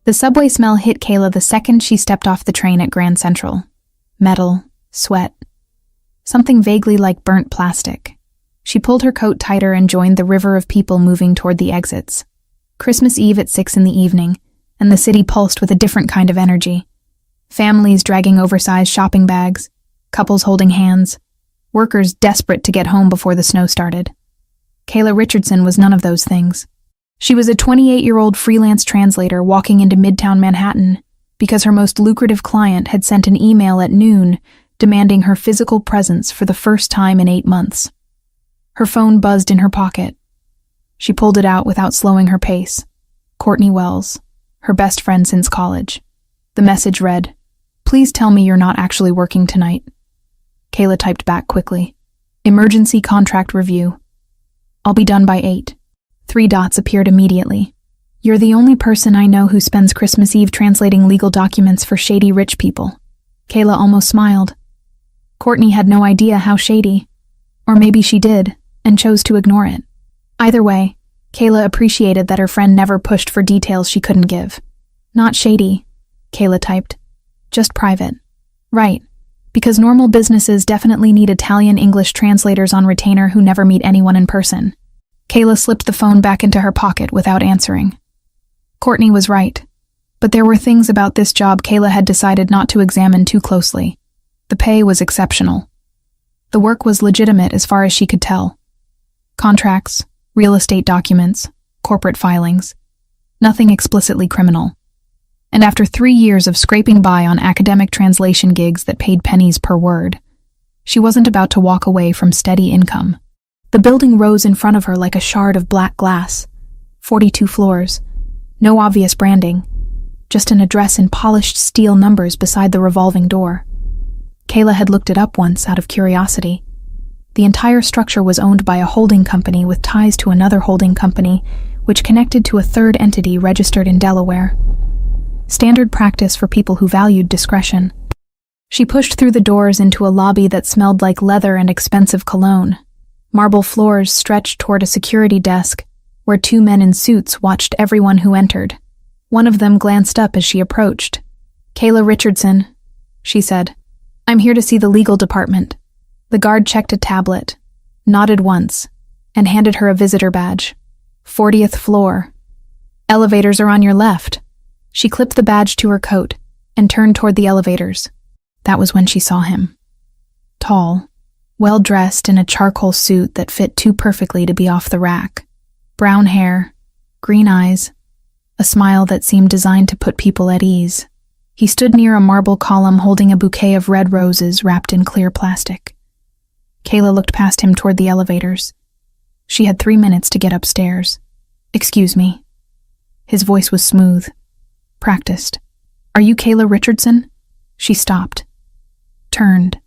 The subway smell hit Kayla the second she stepped off the train at Grand Central. Metal, sweat, something vaguely like burnt plastic. She pulled her coat tighter and joined the river of people moving toward the exits. Christmas Eve at 6 in the evening, and the city pulsed with a different kind of energy. Families dragging oversized shopping bags, couples holding hands, workers desperate to get home before the snow started. Kayla Richardson was none of those things. She was a 28-year-old freelance translator walking into Midtown Manhattan because her most lucrative client had sent an email at noon demanding her physical presence for the first time in 8 months. Her phone buzzed in her pocket. She pulled it out without slowing her pace. Courtney Wells, her best friend since college. The message read, "Please tell me you're not actually working tonight." Kayla typed back quickly. "Emergency contract review. I'll be done by 8. 3 dots appeared immediately. "You're the only person I know who spends Christmas Eve translating legal documents for shady rich people." Kayla almost smiled. Courtney had no idea how shady. Or maybe she did, and chose to ignore it. Either way, Kayla appreciated that her friend never pushed for details she couldn't give. "Not shady," Kayla typed. "Just private." "Right. Because normal businesses definitely need Italian-English translators on retainer who never meet anyone in person." Kayla slipped the phone back into her pocket without answering. Courtney was right. But there were things about this job Kayla had decided not to examine too closely. The pay was exceptional. The work was legitimate as far as she could tell. Contracts, real estate documents, corporate filings. Nothing explicitly criminal. And after 3 years of scraping by on academic translation gigs that paid pennies per word, she wasn't about to walk away from steady income. The building rose in front of her like a shard of black glass. 42 floors. No obvious branding. Just an address in polished steel numbers beside the revolving door. Kayla had looked it up once out of curiosity. The entire structure was owned by a holding company with ties to another holding company, which connected to a third entity registered in Delaware. Standard practice for people who valued discretion. She pushed through the doors into a lobby that smelled like leather and expensive cologne. Marble floors stretched toward a security desk, where 2 men in suits watched everyone who entered. One of them glanced up as she approached. "Kayla Richardson," she said. "I'm here to see the legal department." The guard checked a tablet, nodded once, and handed her a visitor badge. 40th floor. "Elevators are on your left." She clipped the badge to her coat and turned toward the elevators. That was when she saw him. Tall, well-dressed in a charcoal suit that fit too perfectly to be off the rack. Brown hair, green eyes, a smile that seemed designed to put people at ease. He stood near a marble column holding a bouquet of red roses wrapped in clear plastic. Kayla looked past him toward the elevators. She had 3 minutes to get upstairs. "Excuse me." His voice was smooth, practiced. "Are you Kayla Richardson?" She stopped. Turned.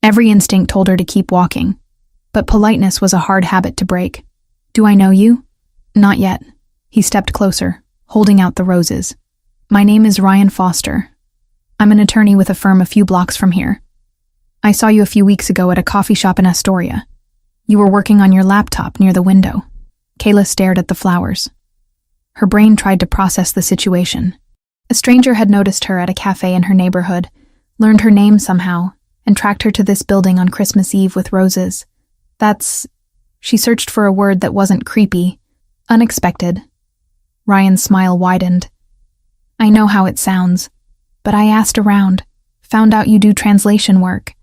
Every instinct told her to keep walking, but politeness was a hard habit to break. "Do I know you?" "Not yet." He stepped closer, holding out the roses. "My name is Ryan Foster. I'm an attorney with a firm a few blocks from here. I saw you a few weeks ago at a coffee shop in Astoria. You were working on your laptop near the window." Kayla stared at the flowers. Her brain tried to process the situation. A stranger had noticed her at a cafe in her neighborhood, learned her name somehow, and tracked her to this building on Christmas Eve with roses. She searched for a word that wasn't creepy. Unexpected. Ryan's smile widened. "I know how it sounds, but I asked around, found out you do translation work,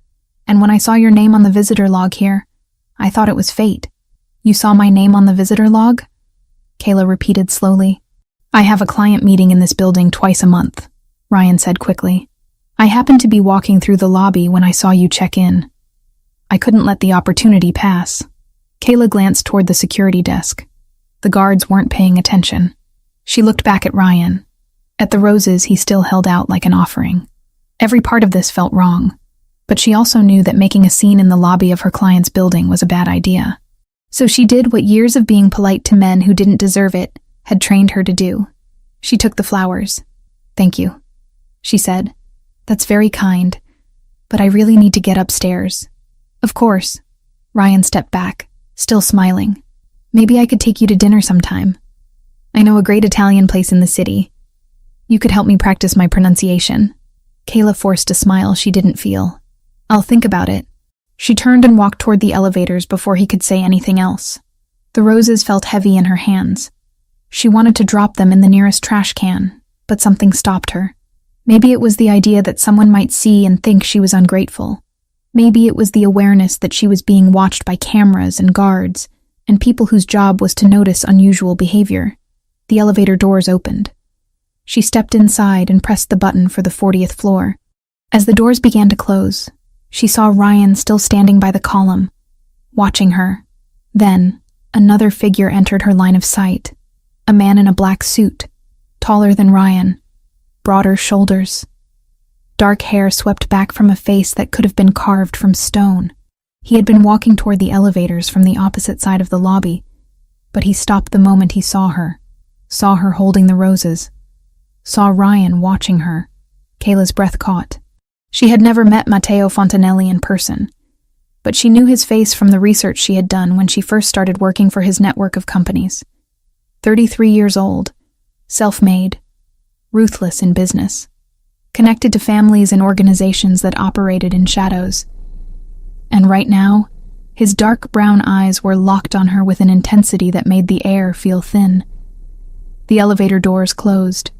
and when I saw your name on the visitor log here, I thought it was fate." "You saw my name on the visitor log?" Kayla repeated slowly. "I have a client meeting in this building twice a month," Ryan said quickly. "I happened to be walking through the lobby when I saw you check in. I couldn't let the opportunity pass." Kayla glanced toward the security desk. The guards weren't paying attention. She looked back at Ryan. At the roses he still held out like an offering. Every part of this felt wrong, but she also knew that making a scene in the lobby of her client's building was a bad idea. So she did what years of being polite to men who didn't deserve it had trained her to do. She took the flowers. "Thank you," she said. "That's very kind, but I really need to get upstairs." "Of course." Ryan stepped back, still smiling. "Maybe I could take you to dinner sometime. I know a great Italian place in the city. You could help me practice my pronunciation. Kayla forced a smile she didn't feel. I'll think about it. She turned and walked toward the elevators before he could say anything else. The roses felt heavy in her hands. She wanted to drop them in the nearest trash can, but something stopped her. Maybe it was the idea that someone might see and think she was ungrateful. Maybe it was the awareness that she was being watched by cameras and guards, and people whose job was to notice unusual behavior. The elevator doors opened. She stepped inside and pressed the button for the 40th floor. As the doors began to close, she saw Ryan still standing by the column, watching her. Then, another figure entered her line of sight. A man in a black suit, taller than Ryan, broader shoulders. Dark hair swept back from a face that could have been carved from stone. He had been walking toward the elevators from the opposite side of the lobby, but he stopped the moment he saw her holding the roses, saw Ryan watching her. Kayla's breath caught. She had never met Matteo Fontanelli in person, but she knew his face from the research she had done when she first started working for his network of companies. 33 years old, self-made, ruthless in business, connected to families and organizations that operated in shadows. And right now, his dark brown eyes were locked on her with an intensity that made the air feel thin. The elevator doors closed.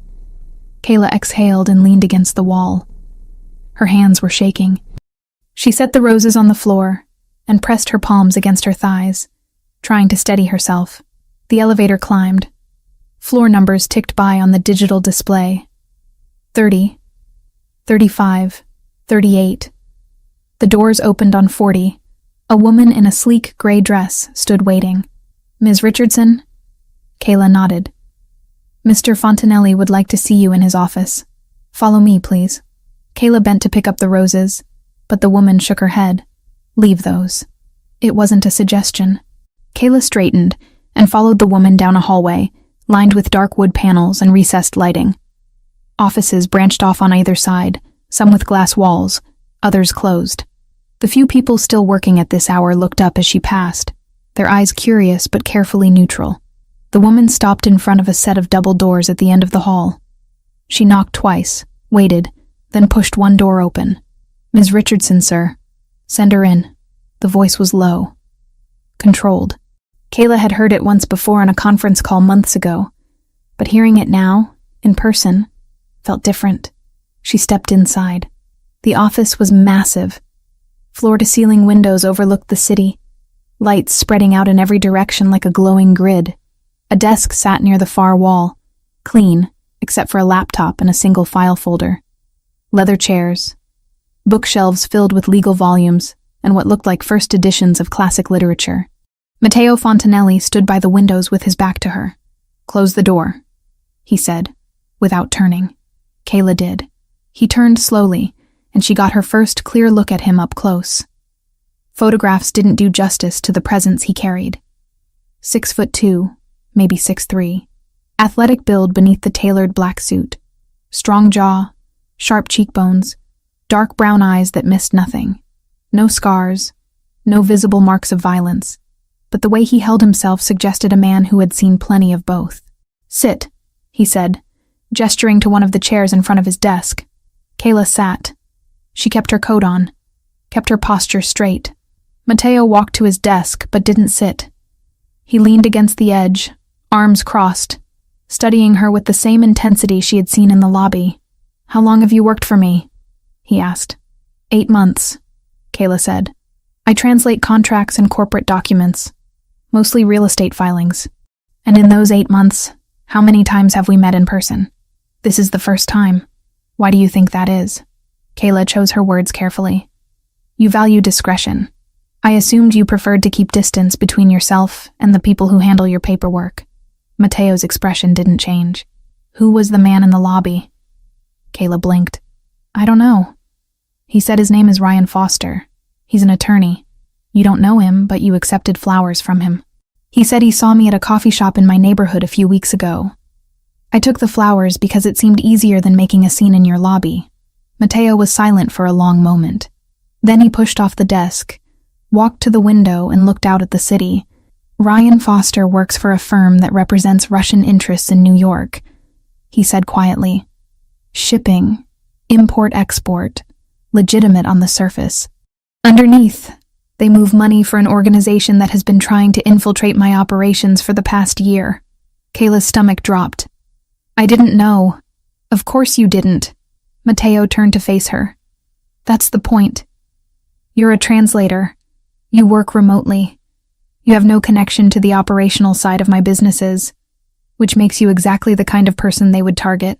Kayla exhaled and leaned against the wall. Her hands were shaking. She set the roses on the floor and pressed her palms against her thighs, trying to steady herself. The elevator climbed. Floor numbers ticked by on the digital display. 30, 35, 38. The doors opened on 40. A woman in a sleek gray dress stood waiting. Ms. Richardson? Kayla nodded. Mr. Fontanelli would like to see you in his office. Follow me, please. Kayla bent to pick up the roses, but the woman shook her head. Leave those. It wasn't a suggestion. Kayla straightened and followed the woman down a hallway, lined with dark wood panels and recessed lighting. Offices branched off on either side, some with glass walls, others closed. The few people still working at this hour looked up as she passed, their eyes curious but carefully neutral. The woman stopped in front of a set of double doors at the end of the hall. She knocked twice, waited, then pushed one door open. Ms. Richardson, sir. Send her in. The voice was low, controlled. Kayla had heard it once before on a conference call months ago, but hearing it now, in person, felt different. She stepped inside. The office was massive. Floor-to-ceiling windows overlooked the city, lights spreading out in every direction like a glowing grid. A desk sat near the far wall, clean, except for a laptop and a single file folder. Leather chairs, bookshelves filled with legal volumes, and what looked like first editions of classic literature. Matteo Fontanelli stood by the windows with his back to her. Close the door, he said, without turning. Kayla did. He turned slowly, and she got her first clear look at him up close. Photographs didn't do justice to the presence he carried. 6'2", maybe 6'3", athletic build beneath the tailored black suit, strong jaw, sharp cheekbones, dark brown eyes that missed nothing. No scars, no visible marks of violence, but the way he held himself suggested a man who had seen plenty of both. Sit, he said, gesturing to one of the chairs in front of his desk. Kayla sat. She kept her coat on, kept her posture straight. Matteo walked to his desk but didn't sit. He leaned against the edge, arms crossed, studying her with the same intensity she had seen in the lobby. How long have you worked for me? He asked. 8 months, Kayla said. I translate contracts and corporate documents, mostly real estate filings. And in those 8 months, how many times have we met in person? This is the first time. Why do you think that is? Kayla chose her words carefully. You value discretion. I assumed you preferred to keep distance between yourself and the people who handle your paperwork. Matteo's expression didn't change. Who was the man in the lobby? Kayla blinked. I don't know. He said his name is Ryan Foster. He's an attorney. You don't know him, but you accepted flowers from him. He said he saw me at a coffee shop in my neighborhood a few weeks ago. I took the flowers because it seemed easier than making a scene in your lobby. Matteo was silent for a long moment. Then he pushed off the desk, walked to the window and looked out at the city. Ryan Foster works for a firm that represents Russian interests in New York, he said quietly. Shipping, import-export, legitimate on the surface. Underneath, they move money for an organization that has been trying to infiltrate my operations for the past year. Kayla's stomach dropped. I didn't know. Of course you didn't. Mateo turned to face her. That's the point. You're a translator. You work remotely. You have no connection to the operational side of my businesses, which makes you exactly the kind of person they would target.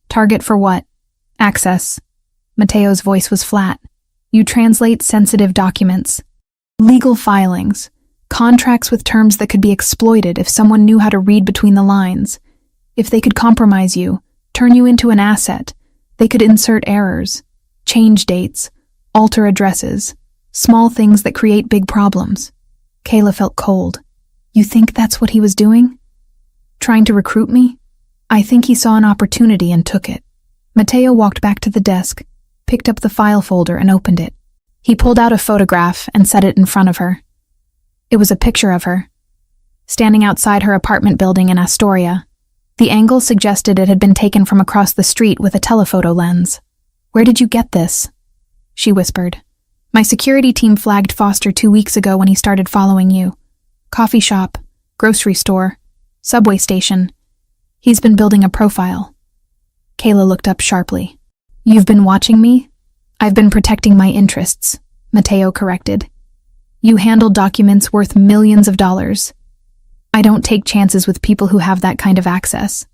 Target for what? Access. Mateo's voice was flat. You translate sensitive documents, legal filings, contracts with terms that could be exploited if someone knew how to read between the lines. If they could compromise you, turn you into an asset, they could insert errors, change dates, alter addresses, small things that create big problems. Kayla felt cold. You think that's what he was doing? Trying to recruit me? I think he saw an opportunity and took it. Mateo walked back to the desk, picked up the file folder and opened it. He pulled out a photograph and set it in front of her. It was a picture of her, standing outside her apartment building in Astoria. The angle suggested it had been taken from across the street with a telephoto lens. Where did you get this? She whispered. My security team flagged Foster 2 weeks ago when he started following you. Coffee shop, grocery store, subway station. He's been building a profile. Kayla looked up sharply. You've been watching me? I've been protecting my interests, Mateo corrected. You handle documents worth millions of dollars. I don't take chances with people who have that kind of access.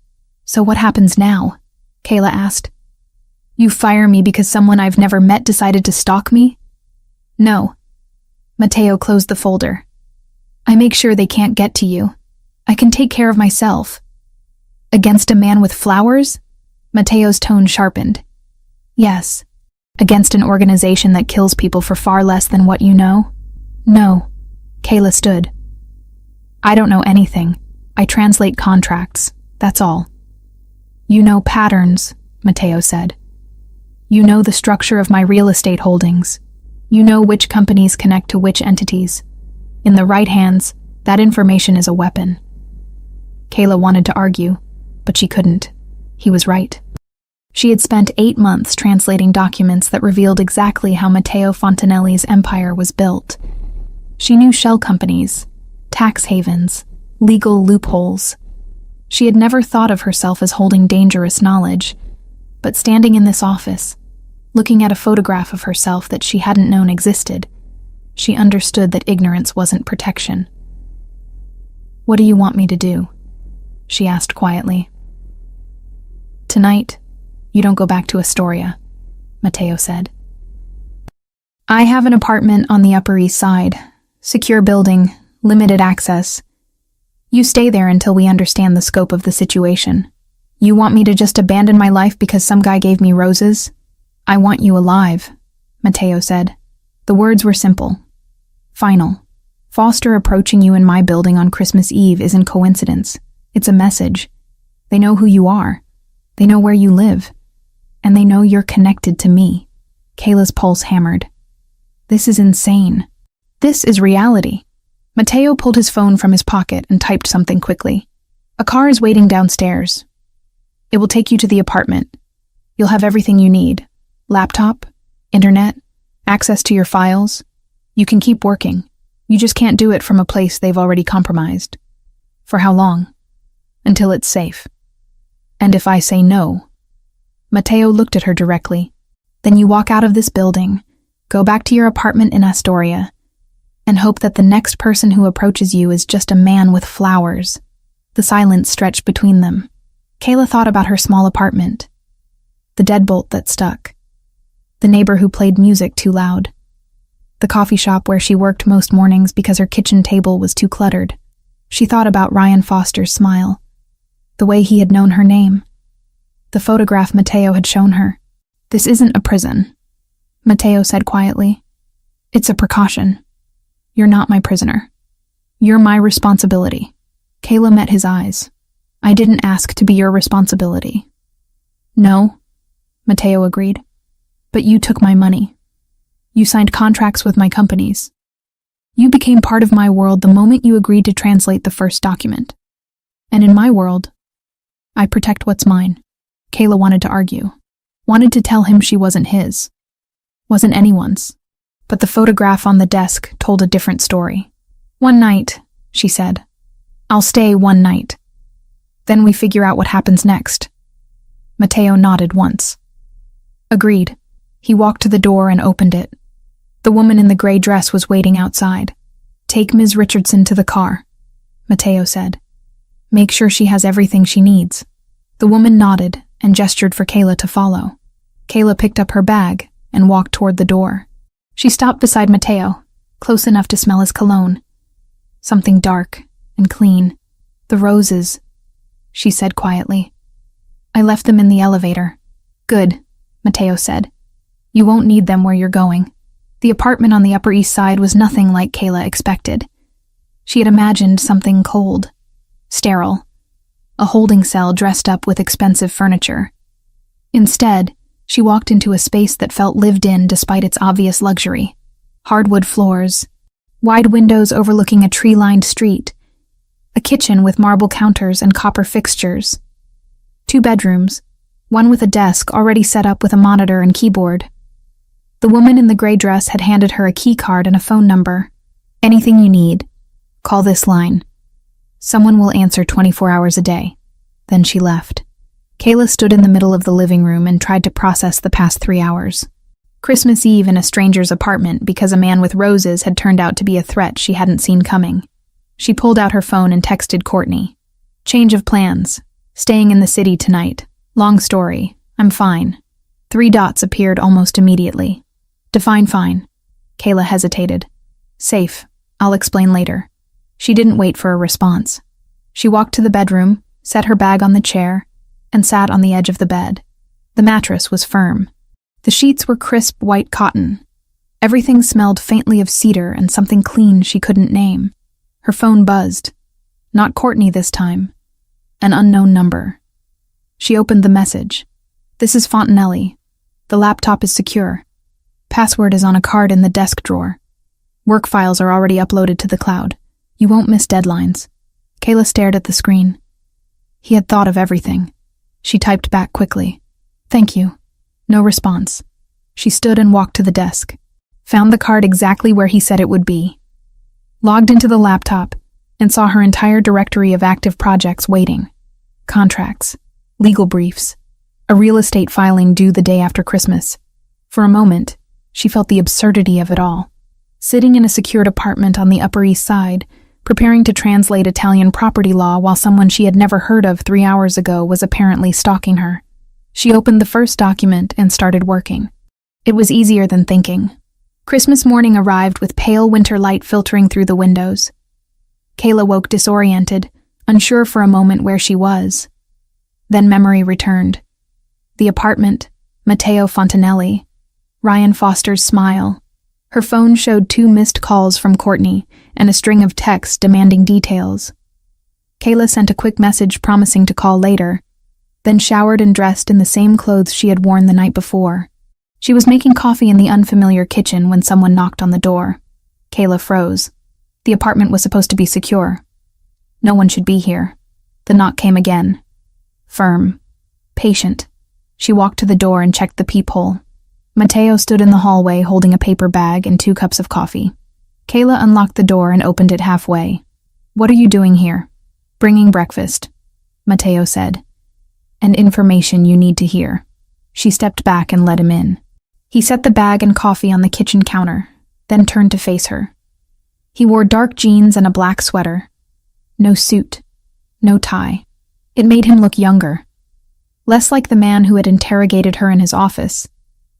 So what happens now? Kayla asked. You fire me because someone I've never met decided to stalk me? No. Mateo closed the folder. I make sure they can't get to you. I can take care of myself. Against a man with flowers? Mateo's tone sharpened. Yes. Against an organization that kills people for far less than what you know? No. Kayla stood. I don't know anything. I translate contracts. That's all. You know patterns, Mateo said. You know the structure of my real estate holdings. You know which companies connect to which entities. In the right hands, that information is a weapon. Kayla wanted to argue, but she couldn't. He was right. She had spent 8 months translating documents that revealed exactly how Matteo Fontanelli's empire was built. She knew shell companies, tax havens, legal loopholes. She had never thought of herself as holding dangerous knowledge, but standing in this office, looking at a photograph of herself that she hadn't known existed, she understood that ignorance wasn't protection. What do you want me to do? She asked quietly. Tonight, you don't go back to Astoria, Mateo said. I have an apartment on the Upper East Side, secure building, limited access. You stay there until we understand the scope of the situation. You want me to just abandon my life because some guy gave me roses? I want you alive, Mateo said. The words were simple. Final. Foster approaching you in my building on Christmas Eve isn't coincidence. It's a message. They know who you are. They know where you live. And they know you're connected to me. Kayla's pulse hammered. This is insane. This is reality. Mateo pulled his phone from his pocket and typed something quickly. A car is waiting downstairs. It will take you to the apartment. You'll have everything you need. Laptop, internet, access to your files. You can keep working. You just can't do it from a place they've already compromised. For how long? Until it's safe. And if I say no? Mateo looked at her directly. Then you walk out of this building, go back to your apartment in Astoria, and hope that the next person who approaches you is just a man with flowers. The silence stretched between them. Kayla thought about her small apartment. The deadbolt that stuck. The neighbor who played music too loud. The coffee shop where she worked most mornings because her kitchen table was too cluttered. She thought about Ryan Foster's smile. The way he had known her name. The photograph Mateo had shown her. This isn't a prison, Mateo said quietly. It's a precaution. You're not my prisoner. You're my responsibility. Kayla met his eyes. I didn't ask to be your responsibility. No, Mateo agreed. But you took my money. You signed contracts with my companies. You became part of my world the moment you agreed to translate the first document. And in my world, I protect what's mine. Kayla wanted to argue, Wanted to tell him she wasn't his. Wasn't anyone's. But the photograph on the desk told a different story. "One night," she said. "I'll stay one night. Then we figure out what happens next." Mateo nodded once. Agreed. He walked to the door and opened it. The woman in the gray dress was waiting outside. "Take Ms. Richardson to the car," Mateo said. "Make sure she has everything she needs." The woman nodded and gestured for Kayla to follow. Kayla picked up her bag and walked toward the door. She stopped beside Mateo, close enough to smell his cologne. Something dark and clean. "The roses," she said quietly. "I left them in the elevator." "Good," Mateo said. "You won't need them where you're going." The apartment on the Upper East Side was nothing like Kayla expected. She had imagined something cold, sterile, a holding cell dressed up with expensive furniture. Instead, she walked into a space that felt lived in despite its obvious luxury. Hardwood floors, wide windows overlooking a tree-lined street, a kitchen with marble counters and copper fixtures. 2 bedrooms, one with a desk already set up with a monitor and keyboard. The woman in the gray dress had handed her a key card and a phone number. "Anything you need, call this line. Someone will answer 24 hours a day." Then she left. Kayla stood in the middle of the living room and tried to process the past 3 hours. Christmas Eve in a stranger's apartment because a man with roses had turned out to be a threat she hadn't seen coming. She pulled out her phone and texted Courtney. "Change of plans. Staying in the city tonight. Long story. I'm fine." 3 dots appeared almost immediately. "Define fine." Kayla hesitated. "Safe. I'll explain later." She didn't wait for a response. She walked to the bedroom, set her bag on the chair, and sat on the edge of the bed. The mattress was firm. The sheets were crisp white cotton. Everything smelled faintly of cedar and something clean she couldn't name. Her phone buzzed. Not Courtney this time. An unknown number. She opened the message. "This is Fontanelli. The laptop is secure. Password is on a card in the desk drawer. Work files are already uploaded to the cloud. You won't miss deadlines." Kayla stared at the screen. He had thought of everything. She typed back quickly. "Thank you." No response. She stood and walked to the desk. Found the card exactly where he said it would be. Logged into the laptop and saw her entire directory of active projects waiting. Contracts, legal briefs, a real estate filing due the day after Christmas. For a moment, she felt the absurdity of it all. Sitting in a secured apartment on the Upper East Side, preparing to translate Italian property law while someone she had never heard of 3 hours ago was apparently stalking her. She opened the first document and started working. It was easier than thinking. Christmas morning arrived with pale winter light filtering through the windows. Kayla woke disoriented, unsure for a moment where she was. Then memory returned. The apartment, Matteo Fontanelli, Ryan Foster's smile. Her phone showed 2 missed calls from Courtney and a string of texts demanding details. Kayla sent a quick message promising to call later, then showered and dressed in the same clothes she had worn the night before. She was making coffee in the unfamiliar kitchen when someone knocked on the door. Kayla froze. The apartment was supposed to be secure. No one should be here. The knock came again. Firm. Patient. She walked to the door and checked the peephole. Matteo stood in the hallway holding a paper bag and 2 cups of coffee. Kayla unlocked the door and opened it halfway. "What are you doing here?" "Bringing breakfast," Matteo said. "And information you need to hear." She stepped back and let him in. He set the bag and coffee on the kitchen counter, then turned to face her. He wore dark jeans and a black sweater. No suit. No tie. It made him look younger. Less like the man who had interrogated her in his office,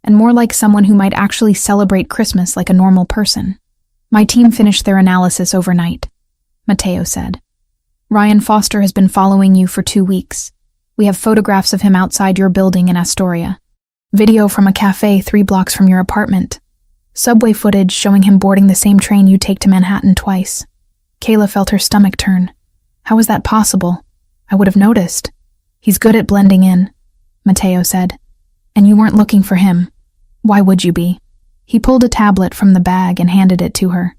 and more like someone who might actually celebrate Christmas like a normal person. "My team finished their analysis overnight," Matteo said. "Ryan Foster has been following you for 2 weeks. We have photographs of him outside your building in Astoria. Video from a cafe 3 blocks from your apartment. Subway footage showing him boarding the same train you take to Manhattan twice." Kayla felt her stomach turn. How was that possible? I would have noticed. "He's good at blending in," Matteo said. "And you weren't looking for him. Why would you be?" He pulled a tablet from the bag and handed it to her.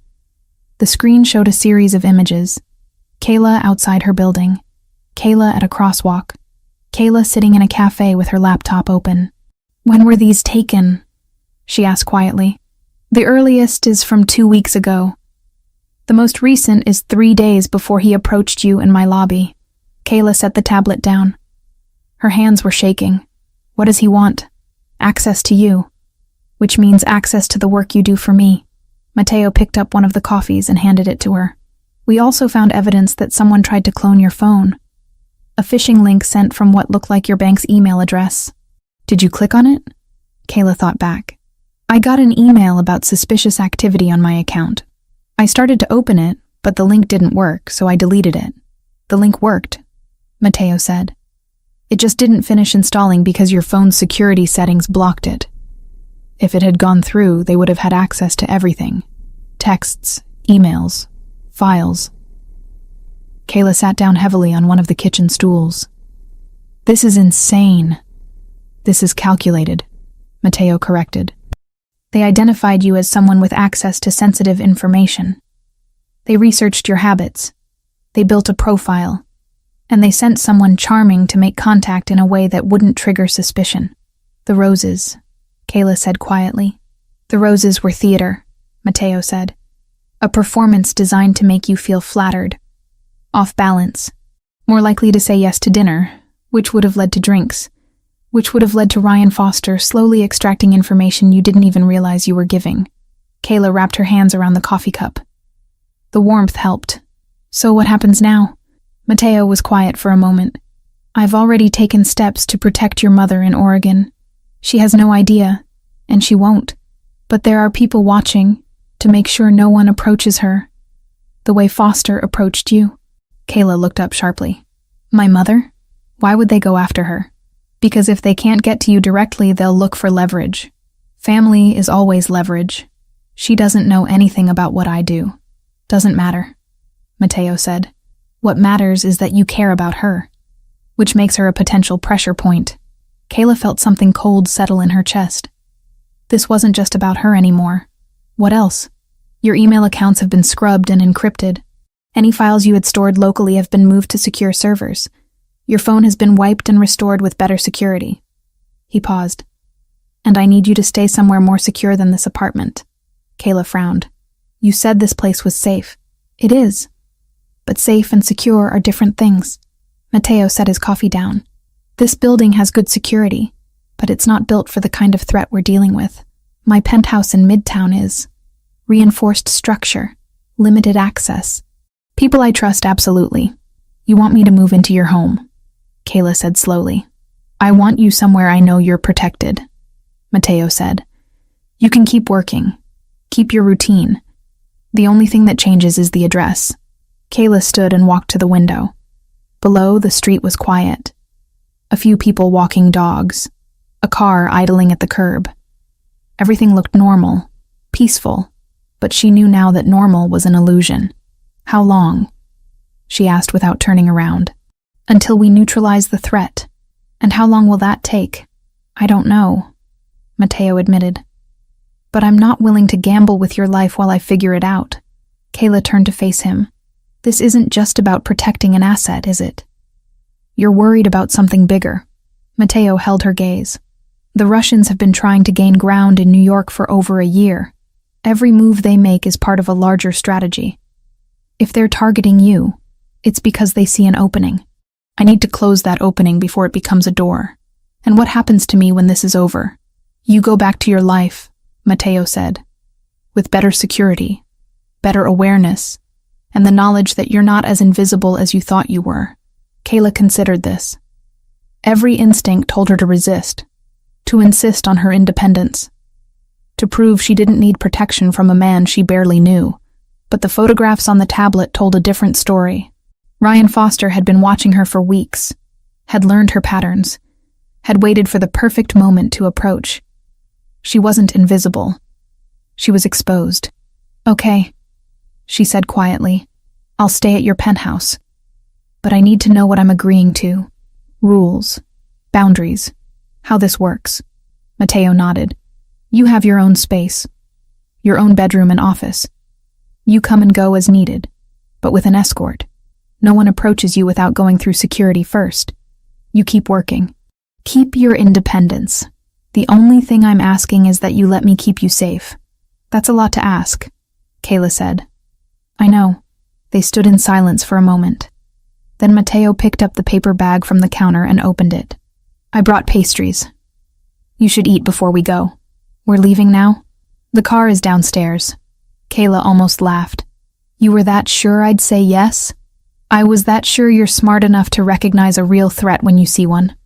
The screen showed a series of images. Kayla outside her building. Kayla at a crosswalk. Kayla sitting in a cafe with her laptop open. When were these taken? She asked quietly. The earliest is from 2 weeks ago. The most recent is 3 days before he approached you in my lobby. Kayla set the tablet down. Her hands were shaking. What does he want? Access to you, which means access to the work you do for me. Mateo picked up one of the coffees and handed it to her. We also found evidence that someone tried to clone your phone. A phishing link sent from what looked like your bank's email address. Did you click on it? Kayla thought back. I got an email about suspicious activity on my account. I started to open it, but the link didn't work, so I deleted it. The link worked, Mateo said. It just didn't finish installing because your phone's security settings blocked it. If it had gone through, they would have had access to everything. Texts, emails, files. Kayla sat down heavily on one of the kitchen stools. This is insane. This is calculated, Mateo corrected. They identified you as someone with access to sensitive information. They researched your habits. They built a profile. And they sent someone charming to make contact in a way that wouldn't trigger suspicion. The roses, Kayla said quietly. The roses were theater, Mateo said. A performance designed to make you feel flattered, off balance, more likely to say yes to dinner, which would have led to drinks, which would have led to Ryan Foster slowly extracting information you didn't even realize you were giving. Kayla wrapped her hands around the coffee cup. The warmth helped. So what happens now? Mateo was quiet for a moment. I've already taken steps to protect your mother in Oregon. She has no idea, and she won't. But there are people watching to make sure no one approaches her. The way Foster approached you. Kayla looked up sharply. My mother? Why would they go after her? Because if they can't get to you directly, they'll look for leverage. Family is always leverage. She doesn't know anything about what I do. Doesn't matter, Mateo said. What matters is that you care about her, which makes her a potential pressure point. Kayla felt something cold settle in her chest. This wasn't just about her anymore. What else? Your email accounts have been scrubbed and encrypted. Any files you had stored locally have been moved to secure servers. Your phone has been wiped and restored with better security. He paused. And I need you to stay somewhere more secure than this apartment. Kayla frowned. You said this place was safe. It is. But safe and secure are different things. Mateo set his coffee down. This building has good security, but it's not built for the kind of threat we're dealing with. My penthouse in Midtown is. Reinforced structure. Limited access. People I trust absolutely. You want me to move into your home, Kayla said slowly. I want you somewhere I know you're protected, Mateo said. You can keep working. Keep your routine. The only thing that changes is the address. Kayla stood and walked to the window. Below, the street was quiet. A few people walking dogs. A car idling at the curb. Everything looked normal, peaceful, but she knew now that normal was an illusion. How long? She asked without turning around. Until we neutralize the threat. And how long will that take? I don't know, Mateo admitted. But I'm not willing to gamble with your life while I figure it out. Kayla turned to face him. This isn't just about protecting an asset, is it? You're worried about something bigger. Mateo held her gaze. The Russians have been trying to gain ground in New York for over a year. Every move they make is part of a larger strategy. If they're targeting you, it's because they see an opening. I need to close that opening before it becomes a door. And what happens to me when this is over? You go back to your life, Mateo said, with better security, better awareness, and the knowledge that you're not as invisible as you thought you were. Kayla considered this. Every instinct told her to resist, to insist on her independence, to prove she didn't need protection from a man she barely knew. But the photographs on the tablet told a different story. Ryan Foster had been watching her for weeks, had learned her patterns, had waited for the perfect moment to approach. She wasn't invisible. She was exposed. Okay, she said quietly. I'll stay at your penthouse. But I need to know what I'm agreeing to. Rules, boundaries, how this works. Mateo nodded. You have your own space, your own bedroom and office. You come and go as needed, but with an escort. No one approaches you without going through security first. You keep working. Keep your independence. The only thing I'm asking is that you let me keep you safe. That's a lot to ask, Kayla said. I know. They stood in silence for a moment. Then Mateo picked up the paper bag from the counter and opened it. I brought pastries. You should eat before we go. We're leaving now? The car is downstairs. Kayla almost laughed. You were that sure I'd say yes? I was that sure you're smart enough to recognize a real threat when you see one.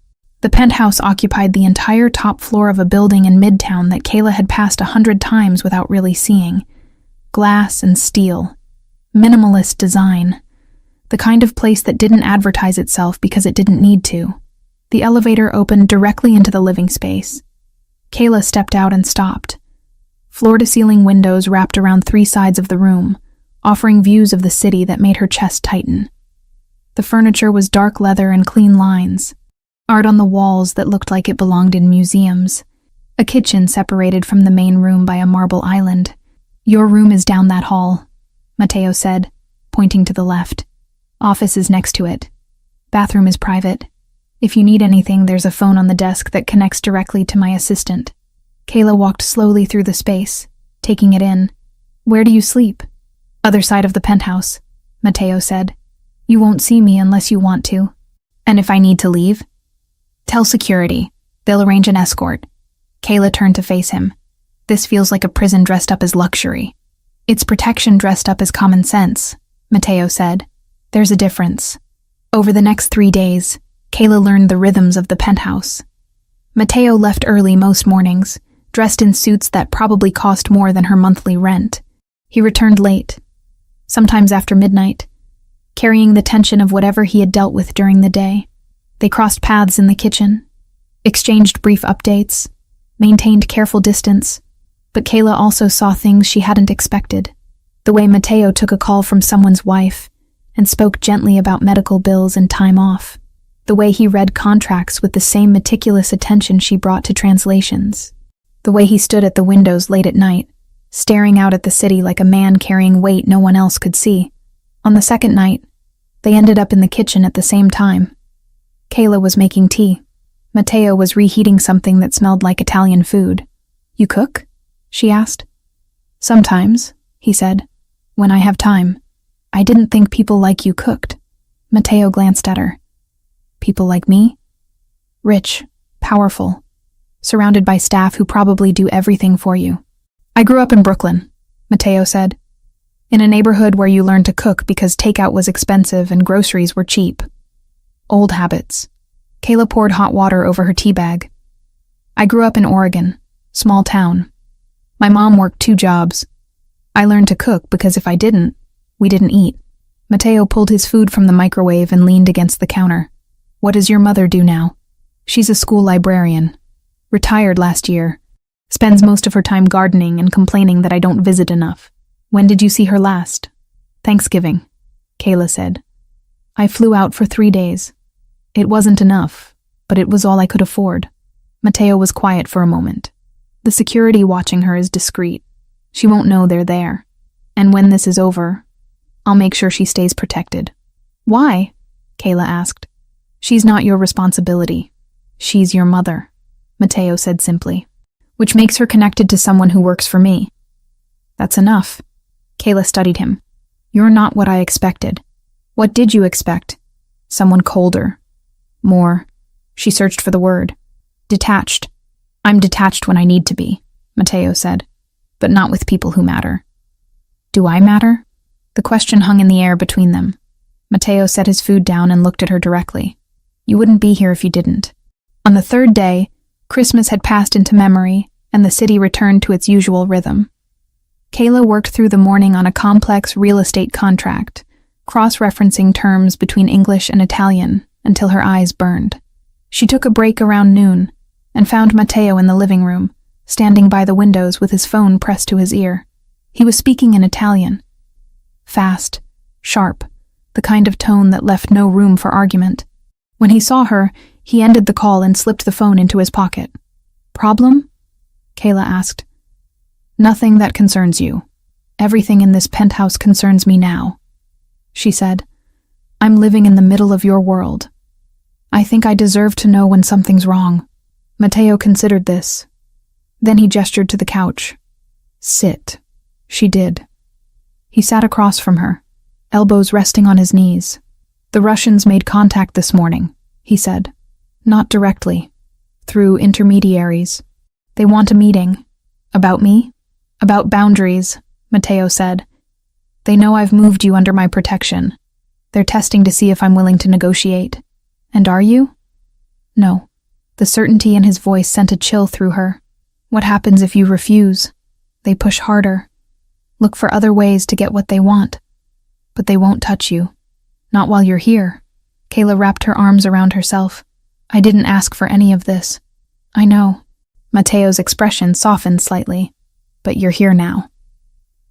The penthouse occupied the entire top floor of a building in Midtown that Kayla had passed 100 times without really seeing. Glass and steel. Minimalist design. The kind of place that didn't advertise itself because it didn't need to. The elevator opened directly into the living space. Kayla stepped out and stopped. Floor-to-ceiling windows wrapped around 3 sides of the room, offering views of the city that made her chest tighten. The furniture was dark leather and clean lines. Art on the walls that looked like it belonged in museums. A kitchen separated from the main room by a marble island. Your room is down that hall, Mateo said, pointing to the left. Office is next to it. Bathroom is private. If you need anything, there's a phone on the desk that connects directly to my assistant. Kayla walked slowly through the space, taking it in. Where do you sleep? Other side of the penthouse, Mateo said. You won't see me unless you want to. And if I need to leave? Tell security. They'll arrange an escort. Kayla turned to face him. This feels like a prison dressed up as luxury. It's protection dressed up as common sense, Mateo said. There's a difference. Over the next 3 days, Kayla learned the rhythms of the penthouse. Mateo left early most mornings, dressed in suits that probably cost more than her monthly rent. He returned late, sometimes after midnight, carrying the tension of whatever he had dealt with during the day. They crossed paths in the kitchen, exchanged brief updates, maintained careful distance, but Kayla also saw things she hadn't expected. The way Mateo took a call from someone's wife and spoke gently about medical bills and time off. The way he read contracts with the same meticulous attention she brought to translations. The way he stood at the windows late at night, staring out at the city like a man carrying weight no one else could see. On the second night, they ended up in the kitchen at the same time. Kayla was making tea. Mateo was reheating something that smelled like Italian food. You cook? She asked. Sometimes, he said, when I have time. I didn't think people like you cooked. Mateo glanced at her. People like me? Rich, powerful, surrounded by staff who probably do everything for you. I grew up in Brooklyn, Mateo said, in a neighborhood where you learned to cook because takeout was expensive and groceries were cheap. Old habits. Kayla poured hot water over her tea bag. I grew up in Oregon, small town. My mom worked 2 jobs. I learned to cook because if I didn't, we didn't eat. Mateo pulled his food from the microwave and leaned against the counter. What does your mother do now? She's a school librarian. Retired last year. Spends most of her time gardening and complaining that I don't visit enough. When did you see her last? Thanksgiving, Kayla said. I flew out for 3 days. It wasn't enough, but it was all I could afford. Mateo was quiet for a moment. The security watching her is discreet. She won't know they're there. And when this is over, I'll make sure she stays protected. Why? Kayla asked. She's not your responsibility. She's your mother, Mateo said simply, which makes her connected to someone who works for me. That's enough. Kayla studied him. You're not what I expected. What did you expect? Someone colder. More. She searched for the word. Detached. I'm detached when I need to be, Mateo said, but not with people who matter. Do I matter? The question hung in the air between them. Mateo set his food down and looked at her directly. You wouldn't be here if you didn't. On the 3rd day, Christmas had passed into memory, and the city returned to its usual rhythm. Kayla worked through the morning on a complex real estate contract, cross-referencing terms between English and Italian until her eyes burned. She took a break around noon and found Mateo in the living room, standing by the windows with his phone pressed to his ear. He was speaking in Italian. Fast, sharp, the kind of tone that left no room for argument. When he saw her, he ended the call and slipped the phone into his pocket. Problem? Kayla asked. Nothing that concerns you. Everything in this penthouse concerns me now, she said. I'm living in the middle of your world. I think I deserve to know when something's wrong. Matteo considered this. Then he gestured to the couch. Sit. She did. He sat across from her, elbows resting on his knees. The Russians made contact this morning, he said. Not directly. Through intermediaries. They want a meeting. About me? About boundaries, Matteo said. They know I've moved you under my protection. They're testing to see if I'm willing to negotiate. And are you? No. The certainty in his voice sent a chill through her. What happens if you refuse? They push harder. Look for other ways to get what they want. But they won't touch you. Not while you're here. Kayla wrapped her arms around herself. I didn't ask for any of this. I know. Matteo's expression softened slightly. But you're here now.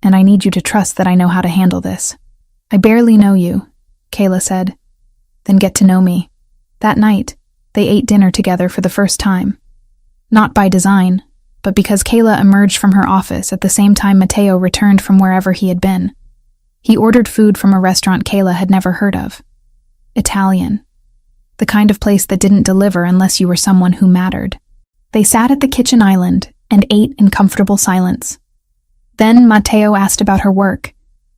And I need you to trust that I know how to handle this. I barely know you, Kayla said. Then get to know me. That night, they ate dinner together for the first time. Not by design, but because Kayla emerged from her office at the same time Matteo returned from wherever he had been. He ordered food from a restaurant Kayla had never heard of. Italian. The kind of place that didn't deliver unless you were someone who mattered. They sat at the kitchen island and ate in comfortable silence. Then Matteo asked about her work,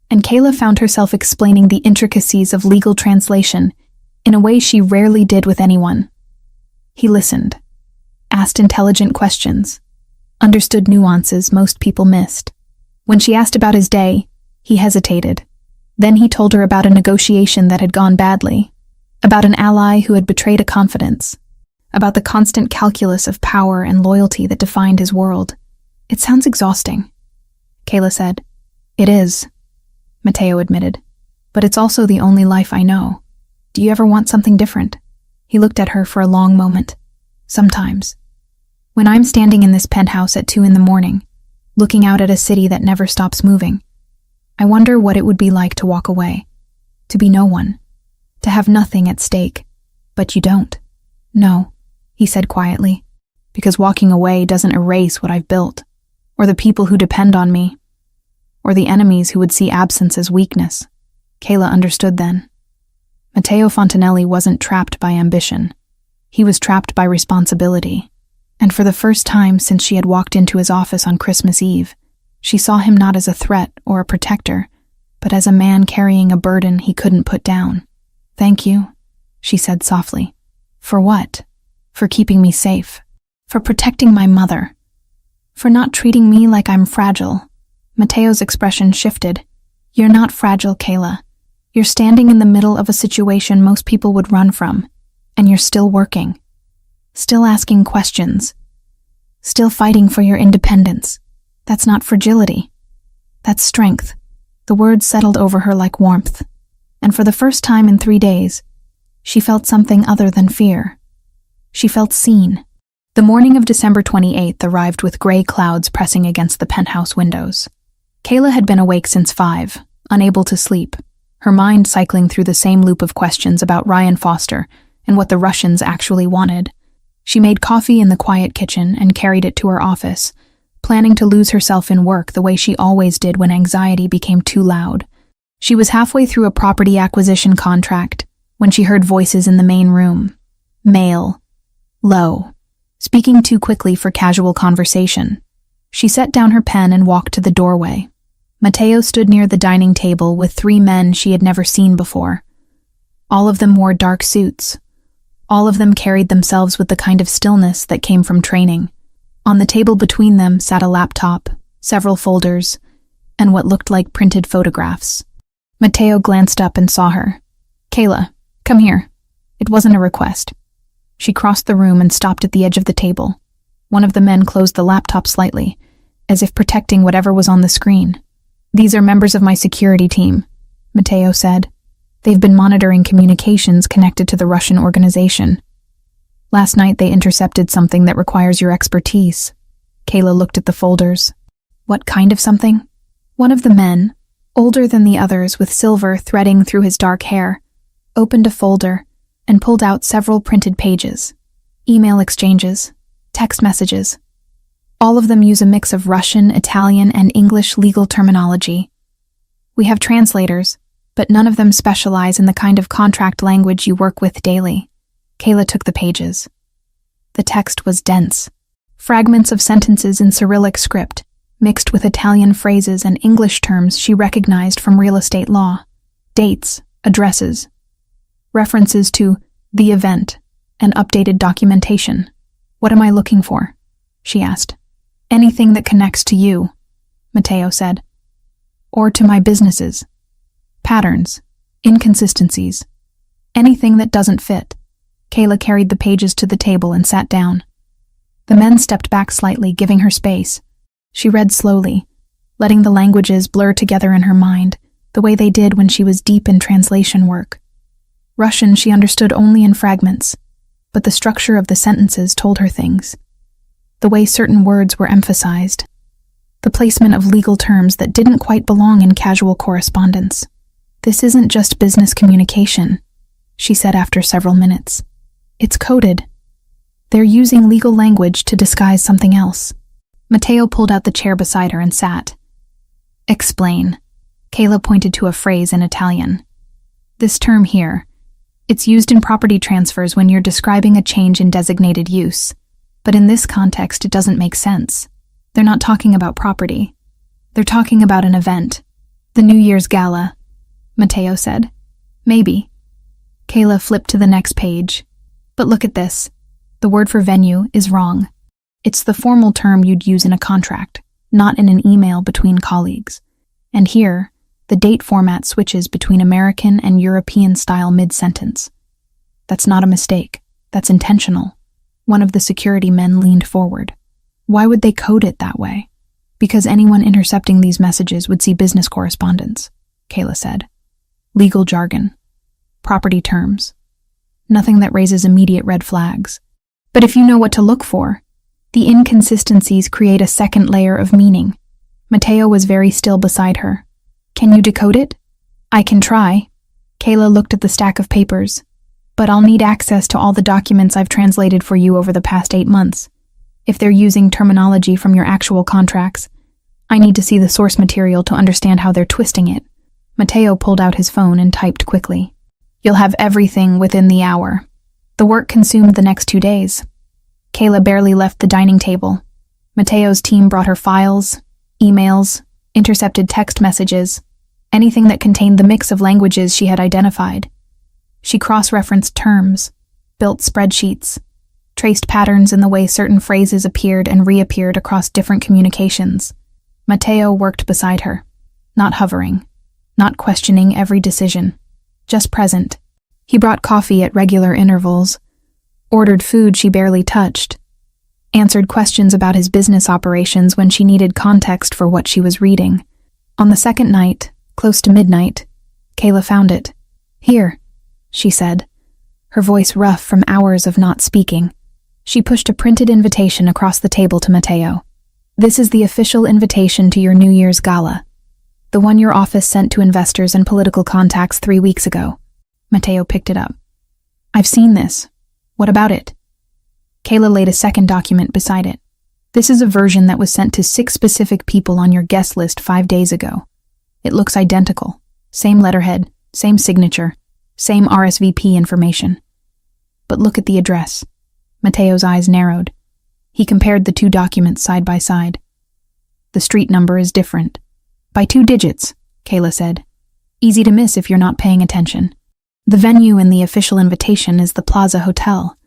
and Kayla found herself explaining the intricacies of legal translation in a way she rarely did with anyone. He listened, asked intelligent questions, understood nuances most people missed. When she asked about his day, he hesitated. Then he told her about a negotiation that had gone badly, about an ally who had betrayed a confidence, about the constant calculus of power and loyalty that defined his world. It sounds exhausting, Kayla said. It is, Matteo admitted, but it's also the only life I know. Do you ever want something different? He looked at her for a long moment. Sometimes. When I'm standing in this penthouse at 2 a.m, looking out at a city that never stops moving, I wonder what it would be like to walk away, to be no one, to have nothing at stake. But you don't. No, he said quietly, because walking away doesn't erase what I've built, or the people who depend on me, or the enemies who would see absence as weakness. Kayla understood then. Matteo Fontanelli wasn't trapped by ambition. He was trapped by responsibility. And for the first time since she had walked into his office on Christmas Eve, she saw him not as a threat or a protector, but as a man carrying a burden he couldn't put down. Thank you, she said softly. For what? For keeping me safe. For protecting my mother. For not treating me like I'm fragile. Matteo's expression shifted. You're not fragile, Kayla. You're standing in the middle of a situation most people would run from, and you're still working. Still asking questions. Still fighting for your independence. That's not fragility. That's strength. The words settled over her like warmth, and for the first time in 3 days, she felt something other than fear. She felt seen. The morning of December 28th arrived with gray clouds pressing against the penthouse windows. Kayla had been awake since 5, unable to sleep, her mind cycling through the same loop of questions about Ryan Foster and what the Russians actually wanted. She made coffee in the quiet kitchen and carried it to her office, planning to lose herself in work the way she always did when anxiety became too loud. She was halfway through a property acquisition contract when she heard voices in the main room. Male. Low. Speaking too quickly for casual conversation. She set down her pen and walked to the doorway. Matteo stood near the dining table with 3 men she had never seen before. All of them wore dark suits. All of them carried themselves with the kind of stillness that came from training. On the table between them sat a laptop, several folders, and what looked like printed photographs. Matteo glanced up and saw her. Kayla, come here. It wasn't a request. She crossed the room and stopped at the edge of the table. One of the men closed the laptop slightly, as if protecting whatever was on the screen. These are members of my security team, Matteo said. They've been monitoring communications connected to the Russian organization. Last night they intercepted something that requires your expertise. Kayla looked at the folders. What kind of something? One of the men, older than the others with silver threading through his dark hair, opened a folder and pulled out several printed pages. Email exchanges, text messages. All of them use a mix of Russian, Italian, and English legal terminology. We have translators, but none of them specialize in the kind of contract language you work with daily. Kayla took the pages. The text was dense. Fragments of sentences in Cyrillic script, mixed with Italian phrases and English terms she recognized from real estate law. Dates, addresses, references to the event, and updated documentation. "What am I looking for?" she asked. "Anything that connects to you," Matteo said. "Or to my businesses. Patterns, inconsistencies, anything that doesn't fit." Kayla carried the pages to the table and sat down. The men stepped back slightly, giving her space. She read slowly, letting the languages blur together in her mind, the way they did when she was deep in translation work. Russian she understood only in fragments, but the structure of the sentences told her things. The way certain words were emphasized, the placement of legal terms that didn't quite belong in casual correspondence. "This isn't just business communication," she said after several minutes. "It's coded. They're using legal language to disguise something else." Matteo pulled out the chair beside her and sat. "Explain." Kayla pointed to a phrase in Italian. "This term here, it's used in property transfers when you're describing a change in designated use. But in this context, it doesn't make sense. They're not talking about property. They're talking about an event. The New Year's Gala," Matteo said. "Maybe." Kayla flipped to the next page. "But look at this. The word for venue is wrong. It's the formal term you'd use in a contract, not in an email between colleagues. And here, the date format switches between American and European style mid-sentence. That's not a mistake. That's intentional." One of the security men leaned forward. "Why would they code it that way?" "Because anyone intercepting these messages would see business correspondence," Kayla said. "Legal jargon. Property terms. Nothing that raises immediate red flags. But if you know what to look for, the inconsistencies create a second layer of meaning." Matteo was very still beside her. "Can you decode it?" "I can try." Kayla looked at the stack of papers. "But I'll need access to all the documents I've translated for you over the past 8 months. If they're using terminology from your actual contracts, I need to see the source material to understand how they're twisting it." Matteo pulled out his phone and typed quickly. "You'll have everything within the hour." The work consumed the next 2 days. Kayla barely left the dining table. Matteo's team brought her files, emails, intercepted text messages, anything that contained the mix of languages she had identified. She cross-referenced terms, built spreadsheets, traced patterns in the way certain phrases appeared and reappeared across different communications. Matteo worked beside her, not hovering, not questioning every decision, just present. He brought coffee at regular intervals, ordered food she barely touched, answered questions about his business operations when she needed context for what she was reading. On the second night, close to midnight, Kayla found it. "Here," she said, her voice rough from hours of not speaking. She pushed a printed invitation across the table to Matteo. "This is the official invitation to your New Year's Gala. The one your office sent to investors and political contacts 3 weeks ago." Matteo picked it up. "I've seen this. What about it?" Kayla laid a second document beside it. "This is a version that was sent to 6 specific people on your guest list 5 days ago. It looks identical. Same letterhead, same signature, same RSVP information. But look at the address." Matteo's eyes narrowed. He compared the 2 documents side by side. "The street number is different. By 2 digits, Kayla said. "Easy to miss if you're not paying attention. The venue in the official invitation is the Plaza Hotel.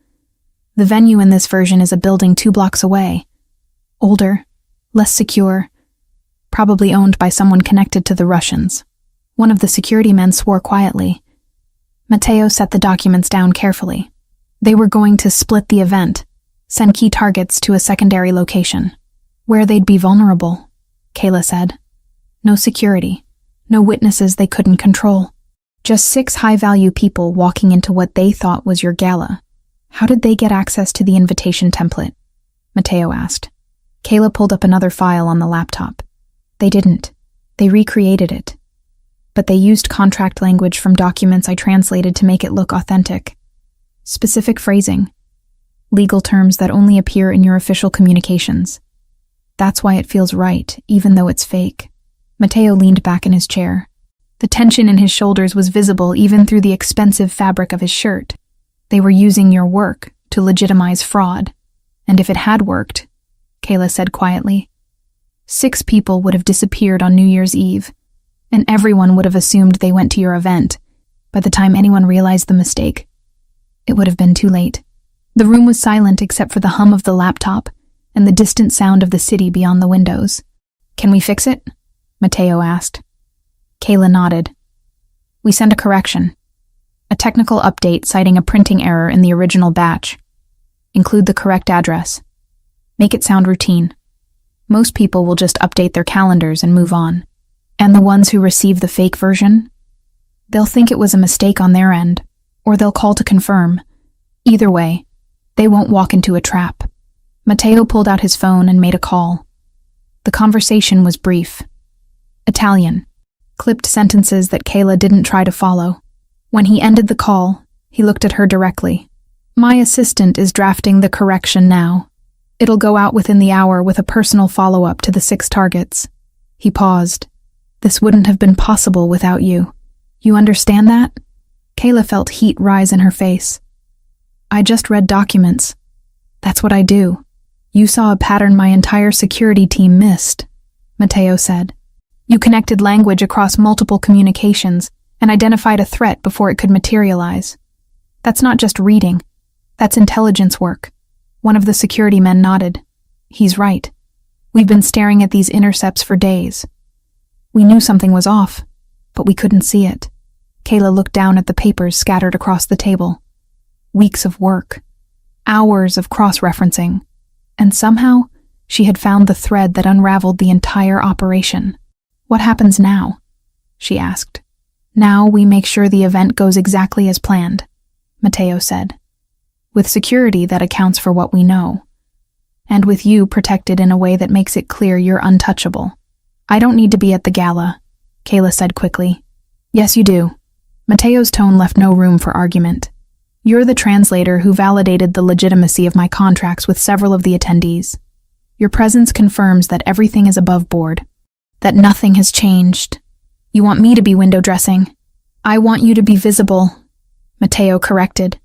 The venue in this version is a building 2 blocks away. Older, less secure, probably owned by someone connected to the Russians." One of the security men swore quietly. Matteo set the documents down carefully. They were going to split the event, send key targets to a secondary location, where they'd be vulnerable, Kayla said. No security, no witnesses they couldn't control. Just 6 high-value people walking into what they thought was your gala. How did they get access to the invitation template? Matteo asked. Kayla pulled up another file on the laptop. They didn't. They recreated it. But they used contract language from documents I translated to make it look authentic. Specific phrasing. Legal terms that only appear in your official communications. That's why it feels right, even though it's fake. Matteo leaned back in his chair. The tension in his shoulders was visible even through the expensive fabric of his shirt. They were using your work to legitimize fraud. And if it had worked, Kayla said quietly, 6 people would have disappeared on New Year's Eve, and everyone would have assumed they went to your event. By the time anyone realized the mistake, it would have been too late. The room was silent except for the hum of the laptop and the distant sound of the city beyond the windows. Can we fix it? Mateo asked. Kayla nodded. We send a correction. A technical update citing a printing error in the original batch. Include the correct address. Make it sound routine. Most people will just update their calendars and move on. And the ones who receive the fake version? They'll think it was a mistake on their end, or they'll call to confirm. Either way, they won't walk into a trap. Mateo pulled out his phone and made a call. The conversation was brief. Italian. Clipped sentences that Kayla didn't try to follow. When he ended the call, he looked at her directly. My assistant is drafting the correction now. It'll go out within the hour with a personal follow-up to the 6 targets. He paused. This wouldn't have been possible without you. You understand that? Kayla felt heat rise in her face. I just read documents. That's what I do. You saw a pattern my entire security team missed, Mateo said. You connected language across multiple communications and identified a threat before it could materialize. That's not just reading. That's intelligence work. One of the security men nodded. He's right. We've been staring at these intercepts for days. We knew something was off, but we couldn't see it. Kayla looked down at the papers scattered across the table. Weeks of work. Hours of cross-referencing. And somehow, she had found the thread that unraveled the entire operation. What happens now? She asked. Now we make sure the event goes exactly as planned, Mateo said. With security that accounts for what we know. And with you protected in a way that makes it clear you're untouchable. I don't need to be at the gala, Kayla said quickly. Yes, you do. Mateo's tone left no room for argument. You're the translator who validated the legitimacy of my contracts with several of the attendees. Your presence confirms that everything is above board, that nothing has changed. You want me to be window dressing. I want you to be visible, Mateo corrected,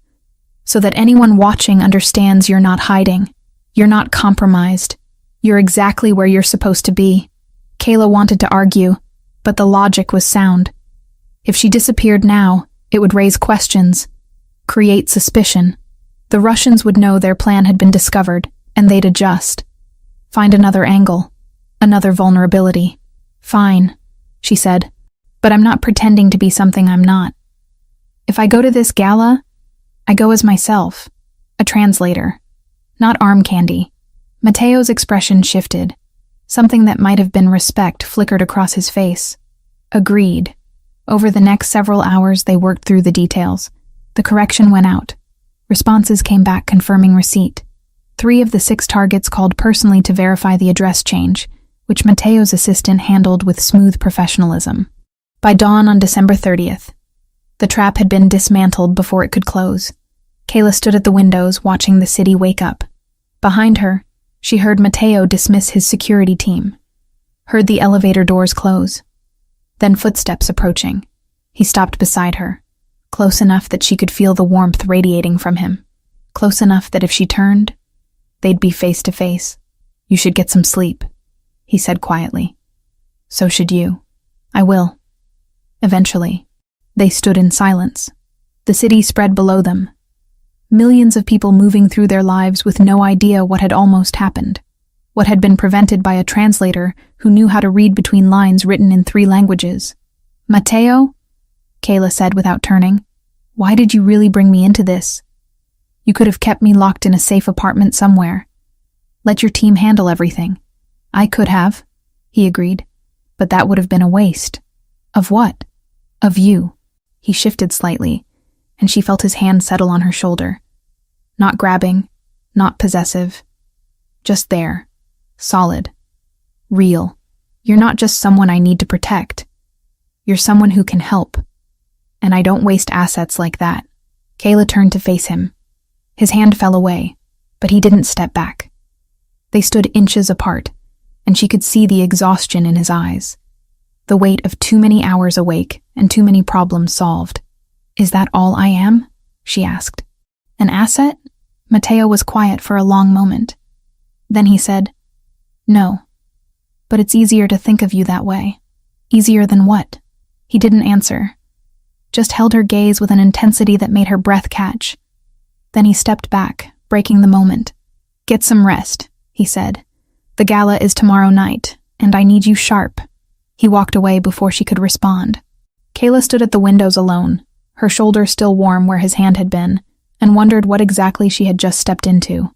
so that anyone watching understands you're not hiding. You're not compromised. You're exactly where you're supposed to be. Kayla wanted to argue, but the logic was sound. If she disappeared now, it would raise questions, create suspicion. The Russians would know their plan had been discovered, and they'd adjust. Find another angle, another vulnerability. Fine, she said, but I'm not pretending to be something I'm not. If I go to this gala, I go as myself, a translator, not arm candy. Mateo's expression shifted. Something that might have been respect flickered across his face. Agreed. Over the next several hours, they worked through the details. The correction went out. Responses came back confirming receipt. 3 of the 6 targets called personally to verify the address change, which Mateo's assistant handled with smooth professionalism. By dawn on December 30th, the trap had been dismantled before it could close. Kayla stood at the windows, watching the city wake up. Behind her, she heard Mateo dismiss his security team, heard the elevator doors close, then footsteps approaching. He stopped beside her, close enough that she could feel the warmth radiating from him, close enough that if she turned, they'd be face to face. You should get some sleep, he said quietly. So should you. I will. Eventually, they stood in silence. The city spread below them. Millions of people moving through their lives with no idea what had almost happened, what had been prevented by a translator who knew how to read between lines written in 3 languages. Mateo, Kayla said without turning, why did you really bring me into this? You could have kept me locked in a safe apartment somewhere. Let your team handle everything. I could have, he agreed, but that would have been a waste. Of what? Of you. He shifted slightly, and she felt his hand settle on her shoulder. Not grabbing, not possessive. Just there. Solid. Real. You're not just someone I need to protect. You're someone who can help. And I don't waste assets like that. Kayla turned to face him. His hand fell away, but he didn't step back. They stood inches apart, and she could see the exhaustion in his eyes. The weight of too many hours awake and too many problems solved. Is that all I am? She asked. An asset? Mateo was quiet for a long moment. Then he said, "No, but it's easier to think of you that way." "Easier than what?" He didn't answer, just held her gaze with an intensity that made her breath catch. Then he stepped back, breaking the moment. "Get some rest," he said. "The gala is tomorrow night, and I need you sharp." He walked away before she could respond. Kayla stood at the windows alone, her shoulder still warm where his hand had been, and wondered what exactly she had just stepped into.